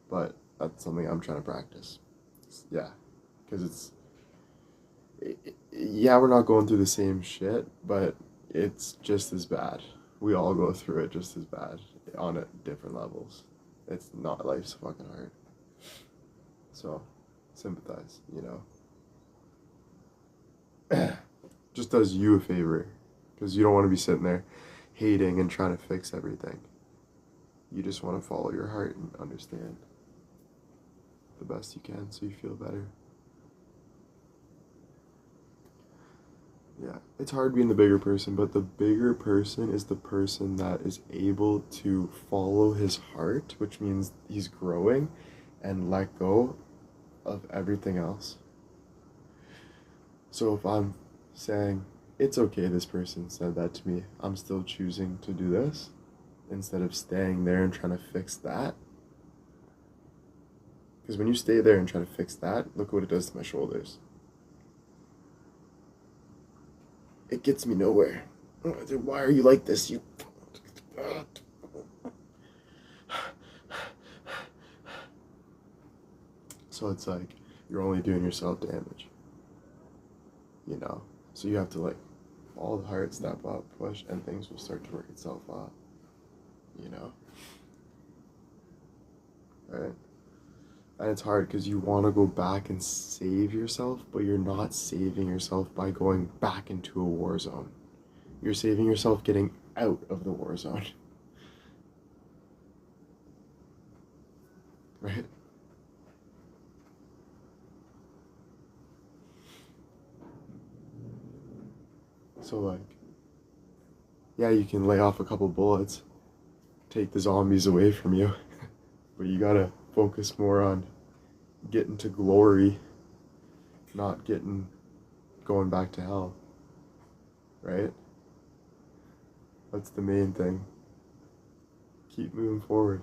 But that's something I'm trying to practice. Yeah. Because yeah, we're not going through the same shit, but it's just as bad. We all go through it just as bad on different levels. It's not, life's fucking hard. So, sympathize, you know. Just does you a favor. Because you don't want to be sitting there hating and trying to fix everything. You just want to follow your heart and understand the best you can so you feel better. Yeah, it's hard being the bigger person, but the bigger person is the person that is able to follow his heart, which means he's growing, and let go of everything else. So if I'm saying, it's okay this person said that to me, I'm still choosing to do this, instead of staying there and trying to fix that. Because when you stay there and try to fix that, look what it does to my shoulders. It gets me nowhere. Why are you like this? You. So it's like you're only doing yourself damage. You know? So you have to all the heart, step up, push, and things will start to work itself out. You know? Right? And it's hard because you want to go back and save yourself, but you're not saving yourself by going back into a war zone. You're saving yourself getting out of the war zone. Right? So yeah, you can lay off a couple bullets, take the zombies away from you, but you gotta focus more on getting to glory, not going back to hell. Right? That's the main thing. Keep moving forward.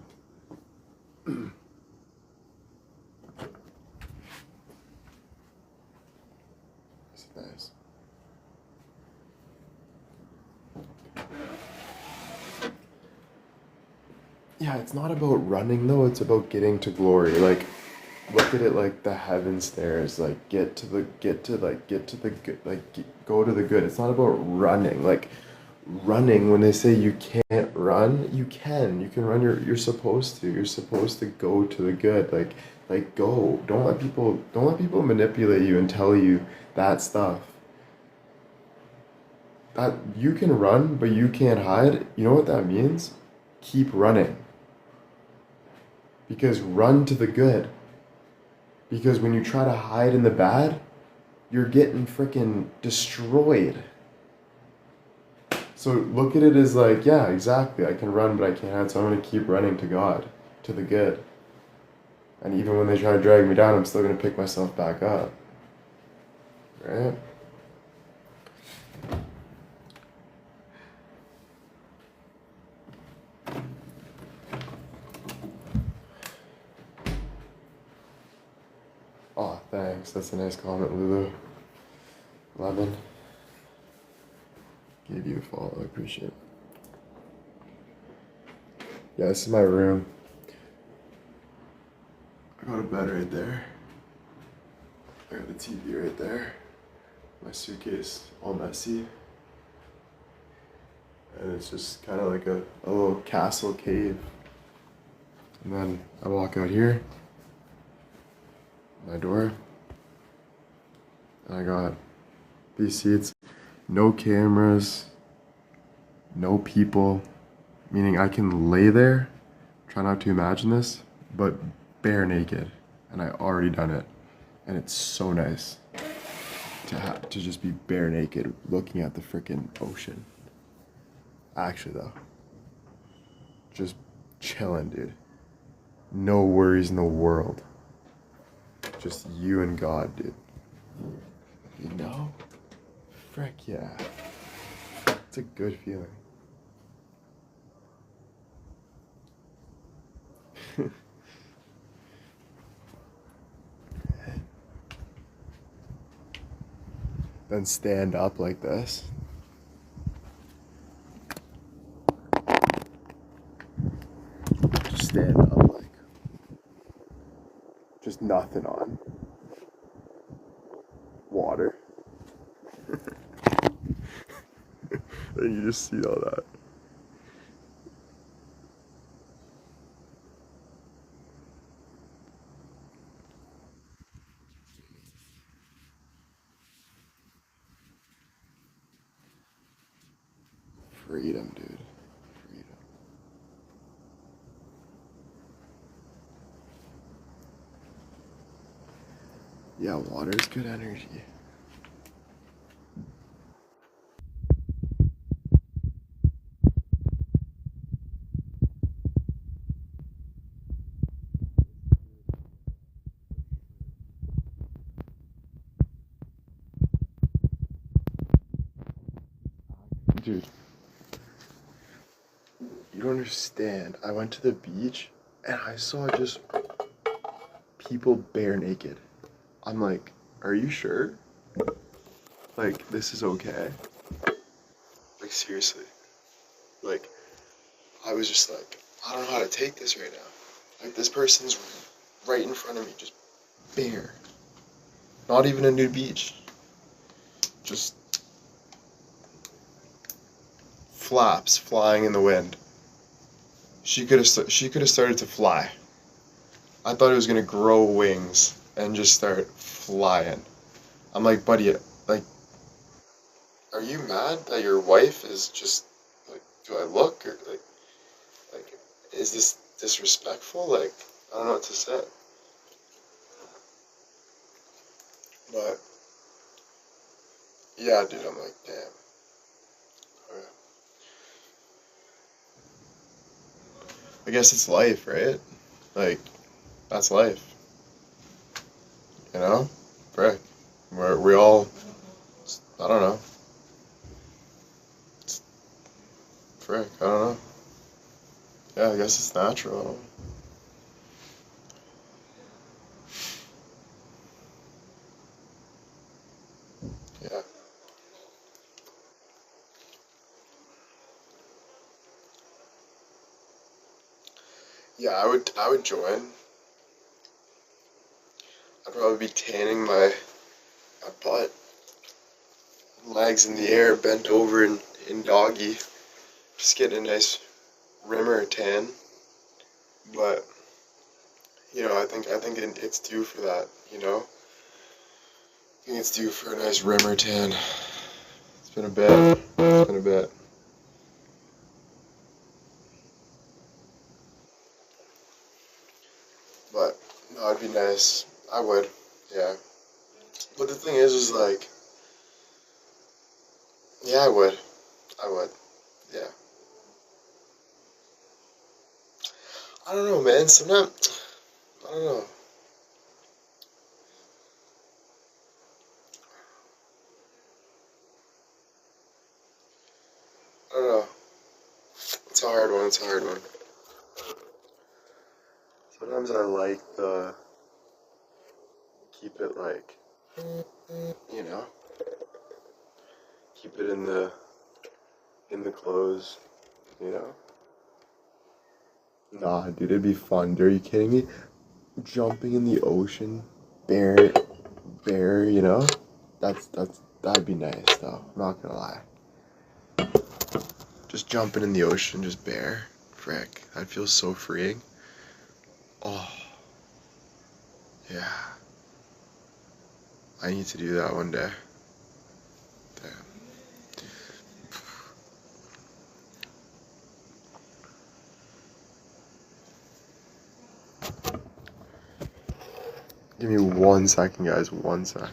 It's nice. Yeah, it's not about running though, it's about getting to glory. Look at it like the heaven stairs. Get to the good, go to the good. It's not about running. Running, when they say you can't run, you can. You can run, you're supposed to. You're supposed to go to the good. Go. Don't let people manipulate you and tell you that stuff. That you can run, but you can't hide. You know what that means? Keep running. Because run to the good. Because when you try to hide in the bad, you're getting freaking destroyed. So look at it as yeah, exactly. I can run, but I can't hide, so I'm going to keep running to God, to the good. And even when they try to drag me down, I'm still going to pick myself back up. Right? Oh, thanks. That's a nice comment, Lulu. 11. Gave you a follow. I appreciate it. Yeah, this is my room. I got a bed right there. I got the TV right there. My suitcase all messy. And it's just kind of like a little castle cave. And then I walk out here. My door. And I got these seats, no cameras, no people, meaning I can lay there, try not to imagine this, but bare naked. And I already done it. And it's so nice to just be bare naked looking at the freaking ocean. Actually though, just chilling, dude. No worries in the world. Just you and God, dude. You know? Frick yeah. It's a good feeling. Then stand up like this. Just stand up like just nothing on. Water. And you just see all that. Freedom, dude. Freedom. Yeah, water's good energy. Dude, you don't understand. I went to the beach and I saw just people bare naked. I'm like, are you sure? Like, this is okay? Like, seriously. Like, I was just like, I don't know how to take this right now. Like, this person's right in front of me, just bare. Not even a nude beach. Just flaps flying in the wind. She could have started to fly. I thought it was gonna grow wings and just start flying. I'm like, buddy, like, are you mad that your wife is just like? Do I look or like, is this disrespectful? Like, I don't know what to say. But yeah, dude, I'm like, damn. Okay. I guess it's life, right? Like, that's life, you know? Frick. We all, I don't know. Frick, I don't know. Yeah, I guess it's natural. Yeah. Yeah, I would join. I'd probably be tanning my butt, legs in the air, bent over in doggy, just getting a nice rimmer tan. But I think it's due for that. I think it's due for a nice rimmer tan. It's been a bit. It's been a bit. But no, it'd be nice. I would. Yeah. But the thing is like, yeah, I would. I would. Yeah. I don't know, man. Sometimes I don't know. I don't know. It's a hard one. It's a hard one. Sometimes I like the keep it like, you know, keep it in the clothes, you know. Nah, dude, it'd be fun. Are you kidding me? Jumping in the ocean, bare, bare, you know. That'd be nice though. I'm not gonna lie. Just jumping in the ocean, just bare. Frick, that feels so freeing. Oh, yeah. I need to do that one day. Damn. Give me 1 second, guys. 1 sec.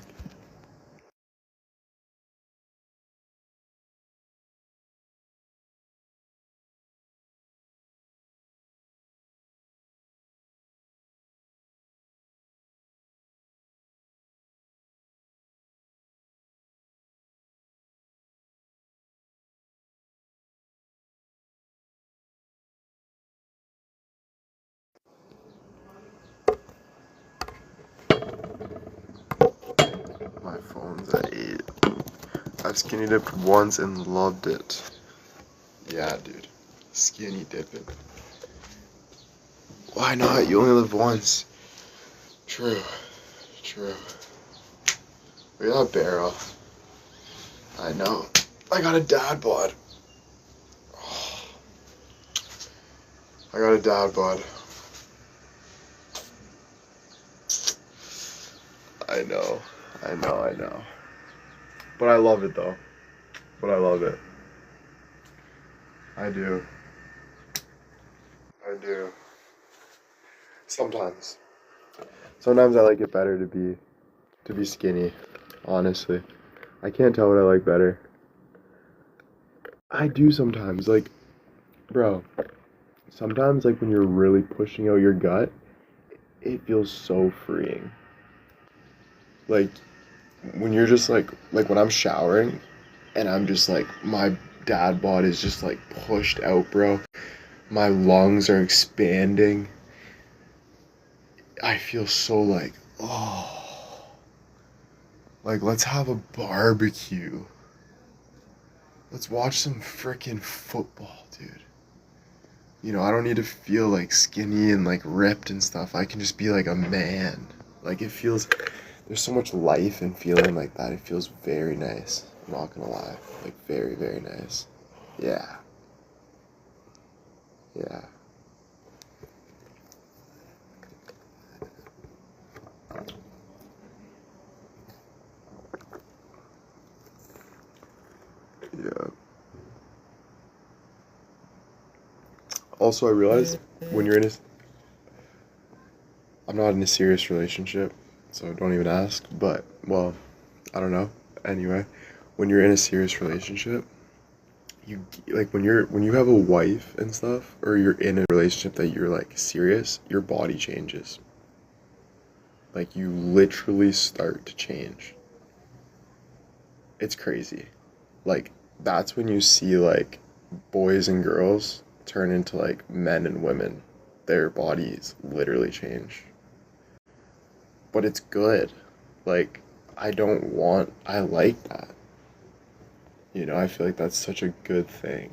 My phone's at 8. I've skinny dipped once and loved it. Yeah, dude. Skinny dipping. Why not? You only live once. True. True. Look at that barrel. I know. I got a dad bod. Oh. I got a dad bod. I know. I know, I know. But I love it though. But I love it. I do. I do. Sometimes. Sometimes I like it better to be skinny, honestly. I can't tell what I like better. I do sometimes, like, bro, sometimes like when you're really pushing out your gut, it feels so freeing. Like when you're just like when I'm showering and I'm just like my dad bod is just like pushed out, bro. My lungs are expanding. I feel so like, oh, like let's have a barbecue. Let's watch some frickin' football, dude. You know, I don't need to feel like skinny and like ripped and stuff. I can just be like a man. Like it feels, there's so much life in feeling like that. It feels very nice. I'm not gonna lie. Like very, very nice. Yeah. Yeah. Yeah. Also, I realized when you're in a, I'm not in a serious relationship, so don't even ask, but, well, I don't know. Anyway, when you're in a serious relationship, you like when you have a wife and stuff, or you're in a relationship that you're like serious, your body changes. Like you literally start to change. It's crazy. Like that's when you see like boys and girls turn into like men and women. Their bodies literally change. But it's good. Like I like that. You know, I feel like that's such a good thing.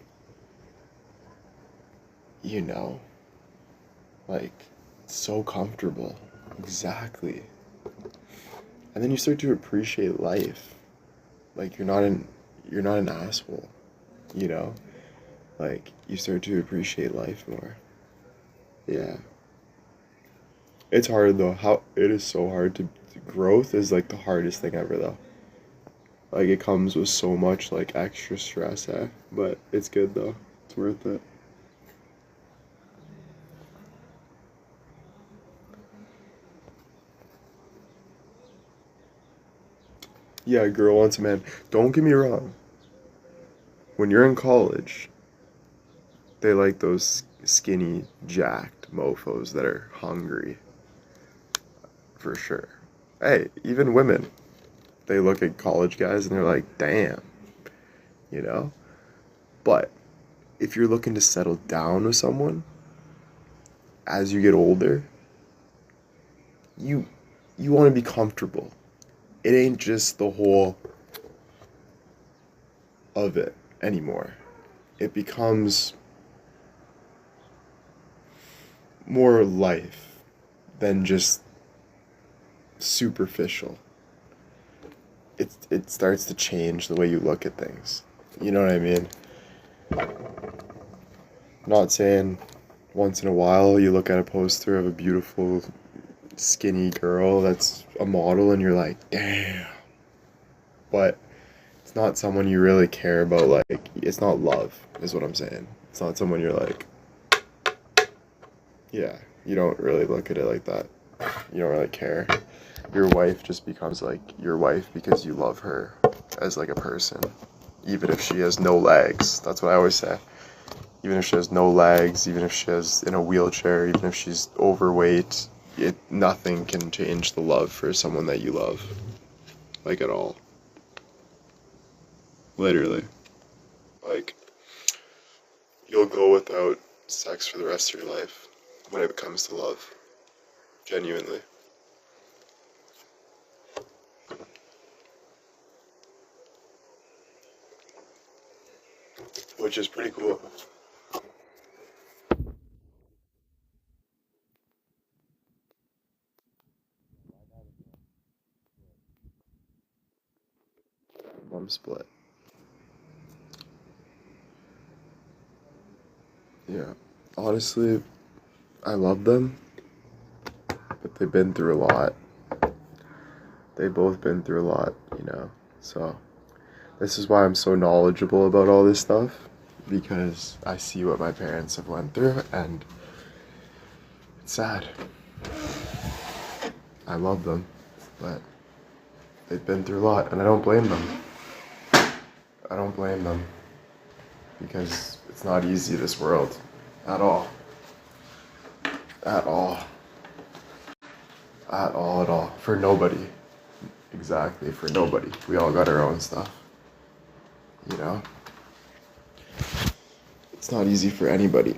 You know, like so comfortable. Exactly. And then you start to appreciate life. Like you're not an asshole, you know? Like you start to appreciate life more. Yeah. It's hard though. How it is so hard to growth is like the hardest thing ever though. Like it comes with so much like extra stress, eh? But it's good though. It's worth it. Yeah, a girl wants a man. Don't get me wrong. When you're in college, they like those skinny, jacked mofos that are hungry, for sure. Hey, even women, they look at college guys and they're like, damn, you know? But if you're looking to settle down with someone as you get older, you you want to be comfortable. It ain't just the whole of it anymore. It becomes more life than just superficial. It starts to change the way you look at things. You know what I mean? Not saying once in a while you look at a poster of a beautiful skinny girl that's a model and you're like, damn. But it's not someone you really care about, like, it's not love, is what I'm saying. It's not someone you're like, yeah, you don't really look at it like that. You don't really care. Your wife just becomes like your wife because you love her as like a person, even if she has no legs. That's what I always say. Even if she has no legs, even if she is in a wheelchair, even if she's overweight, nothing can change the love for someone that you love, like at all. Literally. Like, you'll go without sex for the rest of your life when it comes to love. Genuinely. Which is pretty cool. Mom split. Yeah. Honestly, I love them, but they've been through a lot. They've both been through a lot, you know. So, this is why I'm so knowledgeable about all this stuff, because I see what my parents have went through, and it's sad. I love them, but they've been through a lot, and I don't blame them. I don't blame them, because it's not easy, this world, at all. At all. At all, at all. For nobody. Exactly, for nobody. We all got our own stuff. You know? It's not easy for anybody.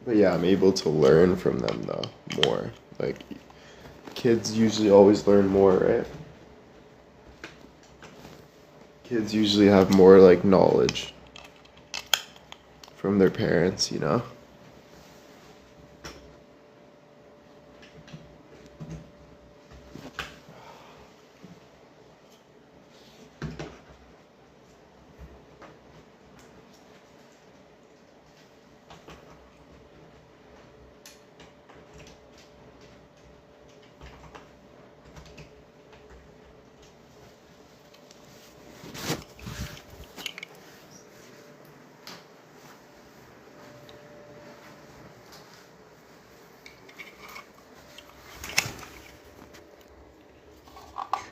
But yeah, I'm able to learn from them though, more. Like, kids usually always learn more, right? Kids usually have more like knowledge from their parents, you know?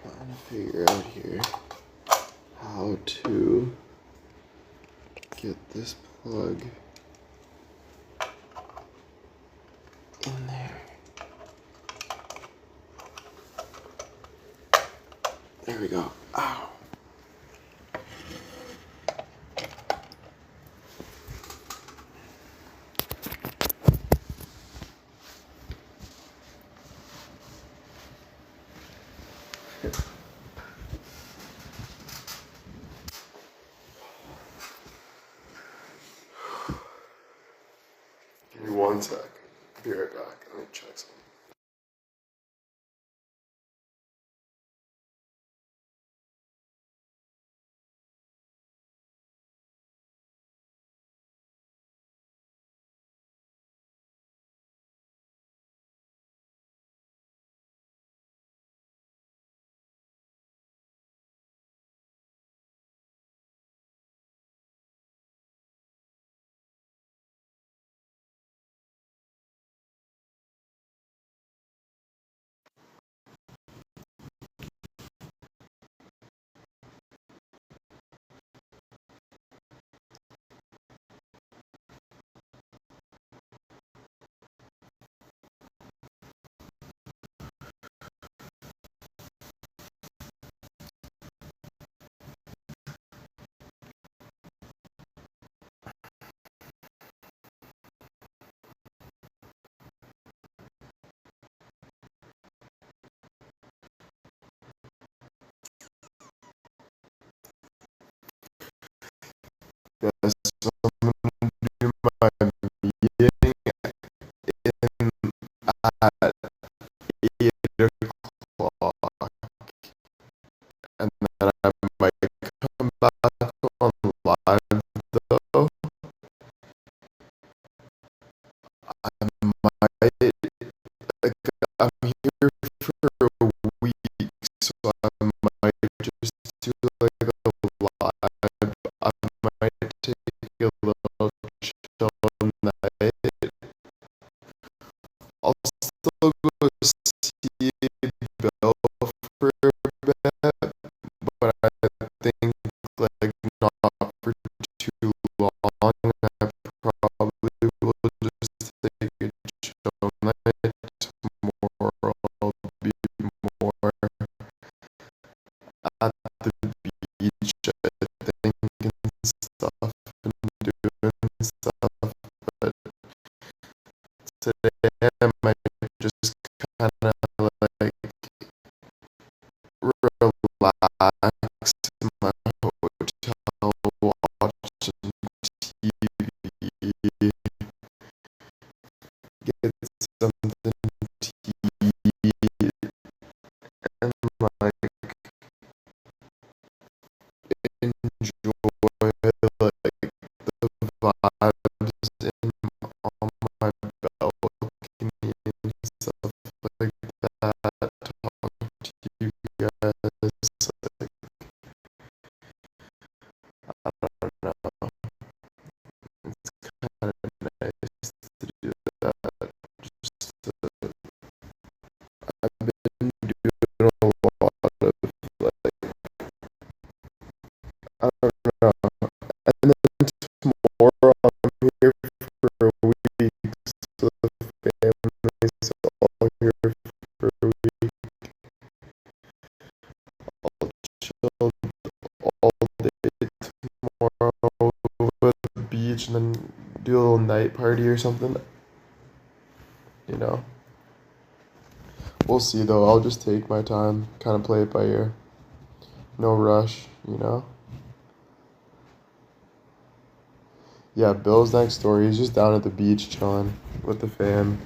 Trying to figure out here how to get this plug in there. There we go. Ow. Give me 1 sec. Be right back. Let me check something. Yes, I'm gonna do my meeting at 8 o'clock, and I might, like, I'm here for a week, so I might just do like a live. I might take a little chill night. I'll still go see Bill for a bit, but I think like not for too long. I probably will just take a chill night tomorrow. I'll be more at the beach, I think, and stuff, and doing stuff. But today I might just kind of like relax in my hotel, watching TV, get something to eat, and like enjoy like the vibes in on my balcony and stuff like that. Talk to you guys. Like, I don't know. It's kind of nice to do that. Just I've been doing a lot of like I don't know. And then tomorrow I'm here for a week, so the family's all here for a week. I'll chill all day tomorrow, go to the beach, and then do a little night party or something. You know, we'll see though. I'll just take my time, kind of play it by ear. No rush, you know. Yeah, Bill's next door. He's just down at the beach chilling with the fam.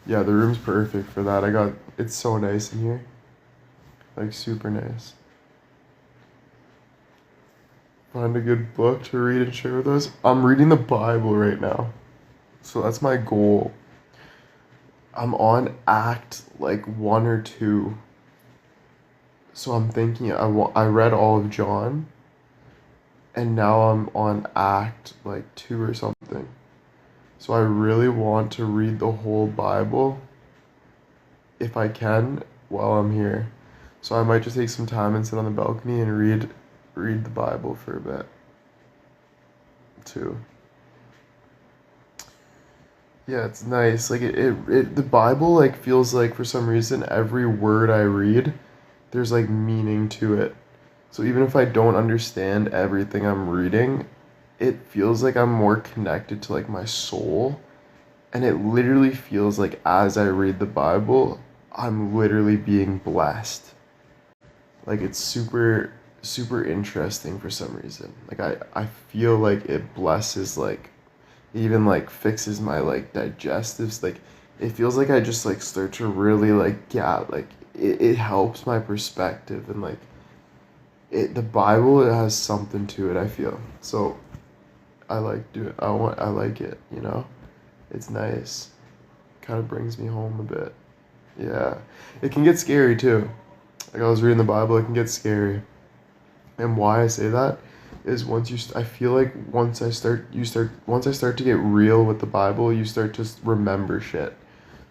Yeah, the room's perfect for that. It's so nice in here. Like, super nice. Find a good book to read and share with us. I'm reading the Bible right now. So that's my goal. I'm on act like 1 or 2. So I'm thinking I read all of John, and now I'm on act like 2 or something. So I really want to read the whole Bible if I can while I'm here. So I might just take some time and sit on the balcony and read the Bible for a bit too. Yeah, it's nice. Like the Bible like feels like for some reason every word I read, there's like meaning to it. So even if I don't understand everything I'm reading, it feels like I'm more connected to like my soul. And it literally feels like as I read the Bible, I'm literally being blessed. Like it's super super interesting for some reason. Like I feel like it blesses like even like fixes my like digestives. Like it feels like I just like start to really like get like it helps my perspective and like the Bible it has something to it, I feel. So I like it, you know? It's nice. Kind of brings me home a bit. Yeah. It can get scary too. Like I was reading the Bible, it can get scary. And why I say that is I feel like once I start to get real with the Bible, you start to remember shit.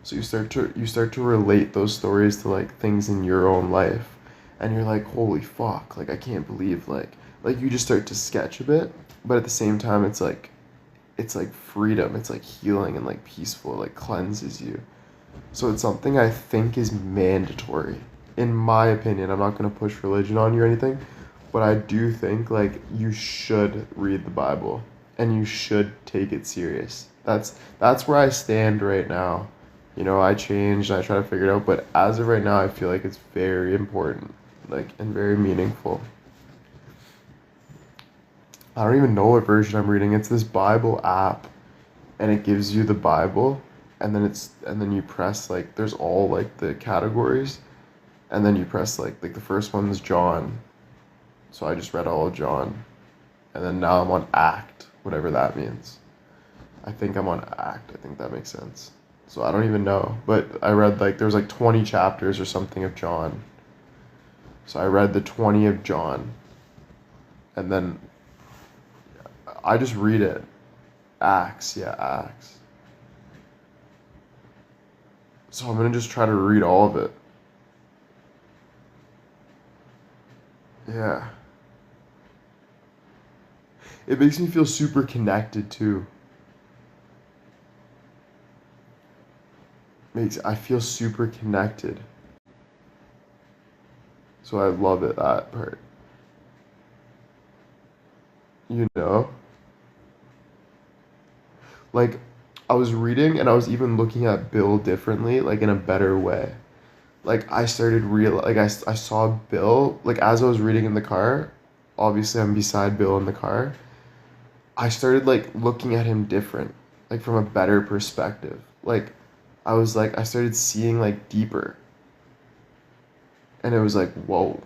So you start to relate those stories to like things in your own life. And you're like, "Holy fuck, like I can't believe like you just start to sketch a bit, but at the same time it's like freedom, it's like healing and like peaceful, it like cleanses you. So it's something I think is mandatory. In my opinion, I'm not going to push religion on you or anything, but I do think like you should read the Bible and you should take it serious. That's where I stand right now. You know, I changed and I try to figure it out, but as of right now, I feel like it's very important, like and very meaningful. I don't even know what version I'm reading. It's this Bible app and it gives you the Bible and then you press like there's all like the categories and then you press like the first one's John. So I just read all of John. And then now I'm on act, whatever that means. I think I'm on act. I think that makes sense. So I don't even know. But I read like there was like 20 chapters or something of John. So I read the 20 of John. And then I just read it. Acts, yeah, Acts. So I'm gonna just try to read all of it. Yeah. It makes me feel super connected too. I feel super connected. So I love it, that part. You know? Like I was reading and I was even looking at Bill differently, like in a better way. Like I started I saw Bill, like as I was reading in the car, obviously I'm beside Bill in the car. I started like looking at him different, like from a better perspective. Like I started seeing like deeper, and it was like, whoa.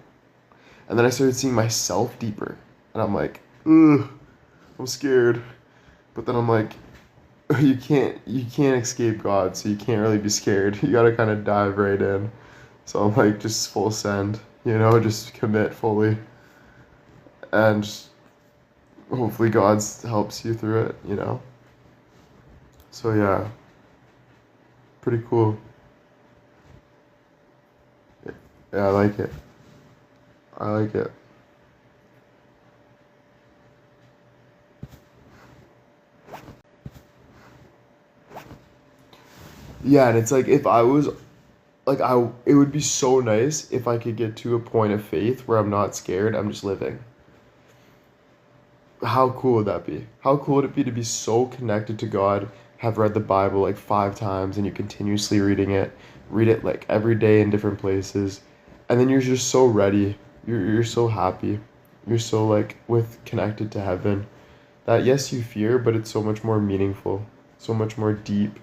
And then I started seeing myself deeper, and I'm like, ugh, I'm scared. But then I'm like, you can't escape God, so you can't really be scared. You gotta kind of dive right in. So I'm like, just full send, just commit fully, and hopefully God helps you through it. So yeah, pretty cool. Yeah, I like it. I like it. Yeah, and it's like if I was like it would be so nice if I could get to a point of faith where I'm not scared, I'm just living. How cool would that be? How cool would it be to be so connected to God, have read the Bible like 5 times and you continuously read it like every day in different places, and then you're just so ready. You're so happy. You're so like with connected to heaven that yes, you fear, but it's so much more meaningful, so much more deep.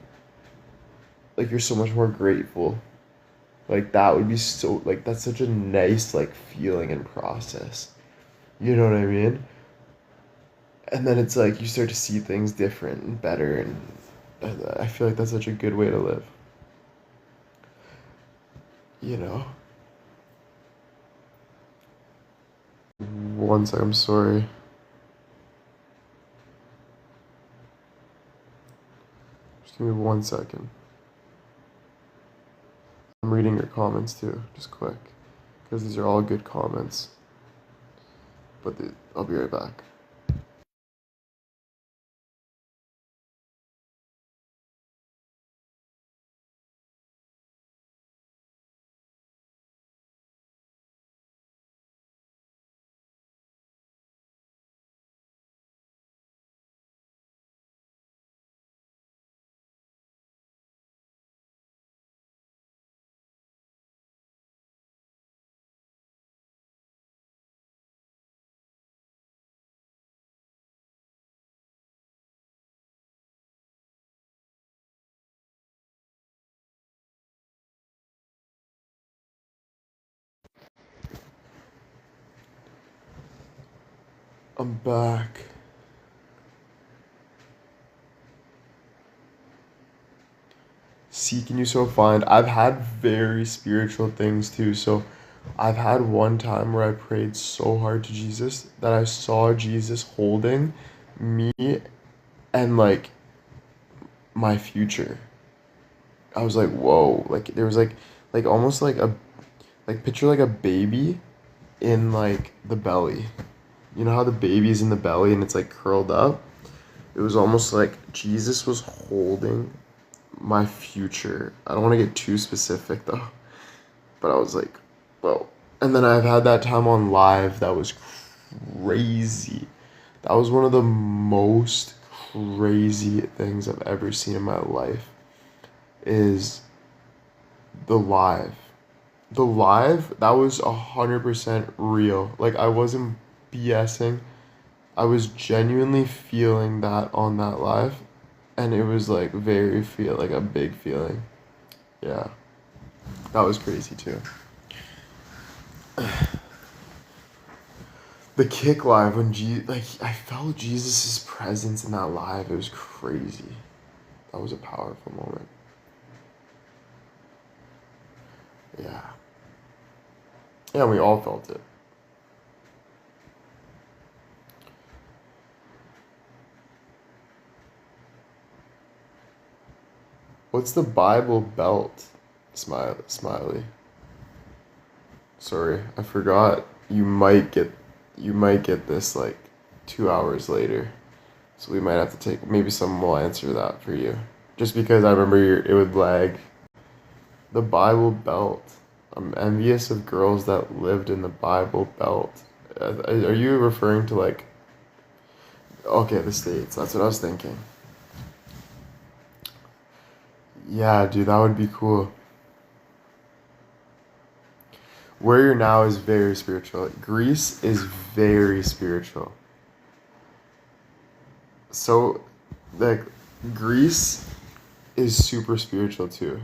Like you're so much more grateful. Like that would be so like that's such a nice like feeling and process. You know what I mean? And then it's like you start to see things different and better, and I feel like that's such a good way to live. You know. One sec, I'm sorry. Just give me 1 second. I'm reading your comments too, just quick, because these are all good comments. But I'll be right back. I'm back. Seeking you so find. I've had very spiritual things too. So I've had one time where I prayed so hard to Jesus that I saw Jesus holding me and like my future. I was like, whoa. Like there was like almost like picture like a baby in like the belly. You know how the baby's in the belly and it's like curled up? It was almost like Jesus was holding my future. I don't want to get too specific though, but I was like, whoa. And then I've had that time on live that was crazy. That was one of the most crazy things I've ever seen in my life is the live. The live, that was 100% real. Like I wasn't BSing. I was genuinely feeling that on that live, and it was like like a big feeling. Yeah, that was crazy too. The kick live when I felt Jesus' presence in that live. It was crazy. That was a powerful moment. Yeah. Yeah, we all felt it. What's the Bible Belt? Smiley. Sorry, I forgot. You might get this like 2 hours later. So we might have to maybe someone will answer that for you. Just because I remember it would lag. The Bible Belt. I'm envious of girls that lived in the Bible Belt. Are you referring to like, okay, the States? That's what I was thinking. Yeah, dude, that would be cool. Where you're now is very spiritual. Greece is very spiritual. So, like, Greece is super spiritual too.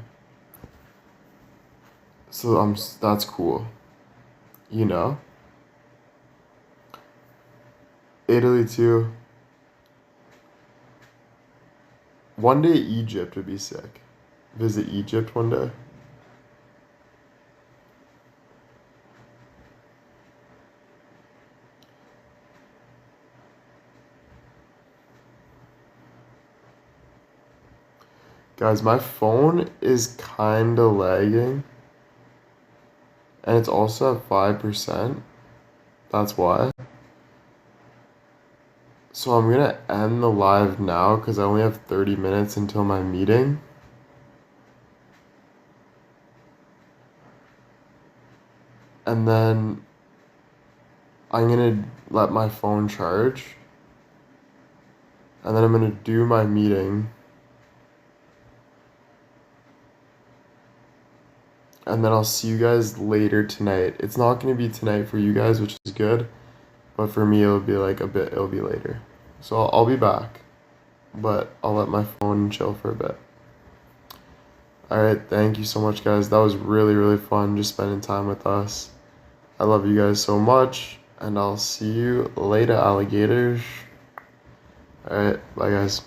So that's cool. You know, Italy too. One day Egypt would be sick. Visit Egypt one day. Guys, my phone is kinda lagging, and it's also at 5%. That's why. So I'm gonna end the live now because I only have 30 minutes until my meeting. And then I'm gonna let my phone charge. And then I'm gonna do my meeting. And then I'll see you guys later tonight. It's not gonna be tonight for you guys, which is good. But for me, it'll be like it'll be later. So I'll be back. But I'll let my phone chill for a bit. Alright, thank you so much, guys. That was really, really fun just spending time with us. I love you guys so much. And I'll see you later, alligators. Alright, bye, guys.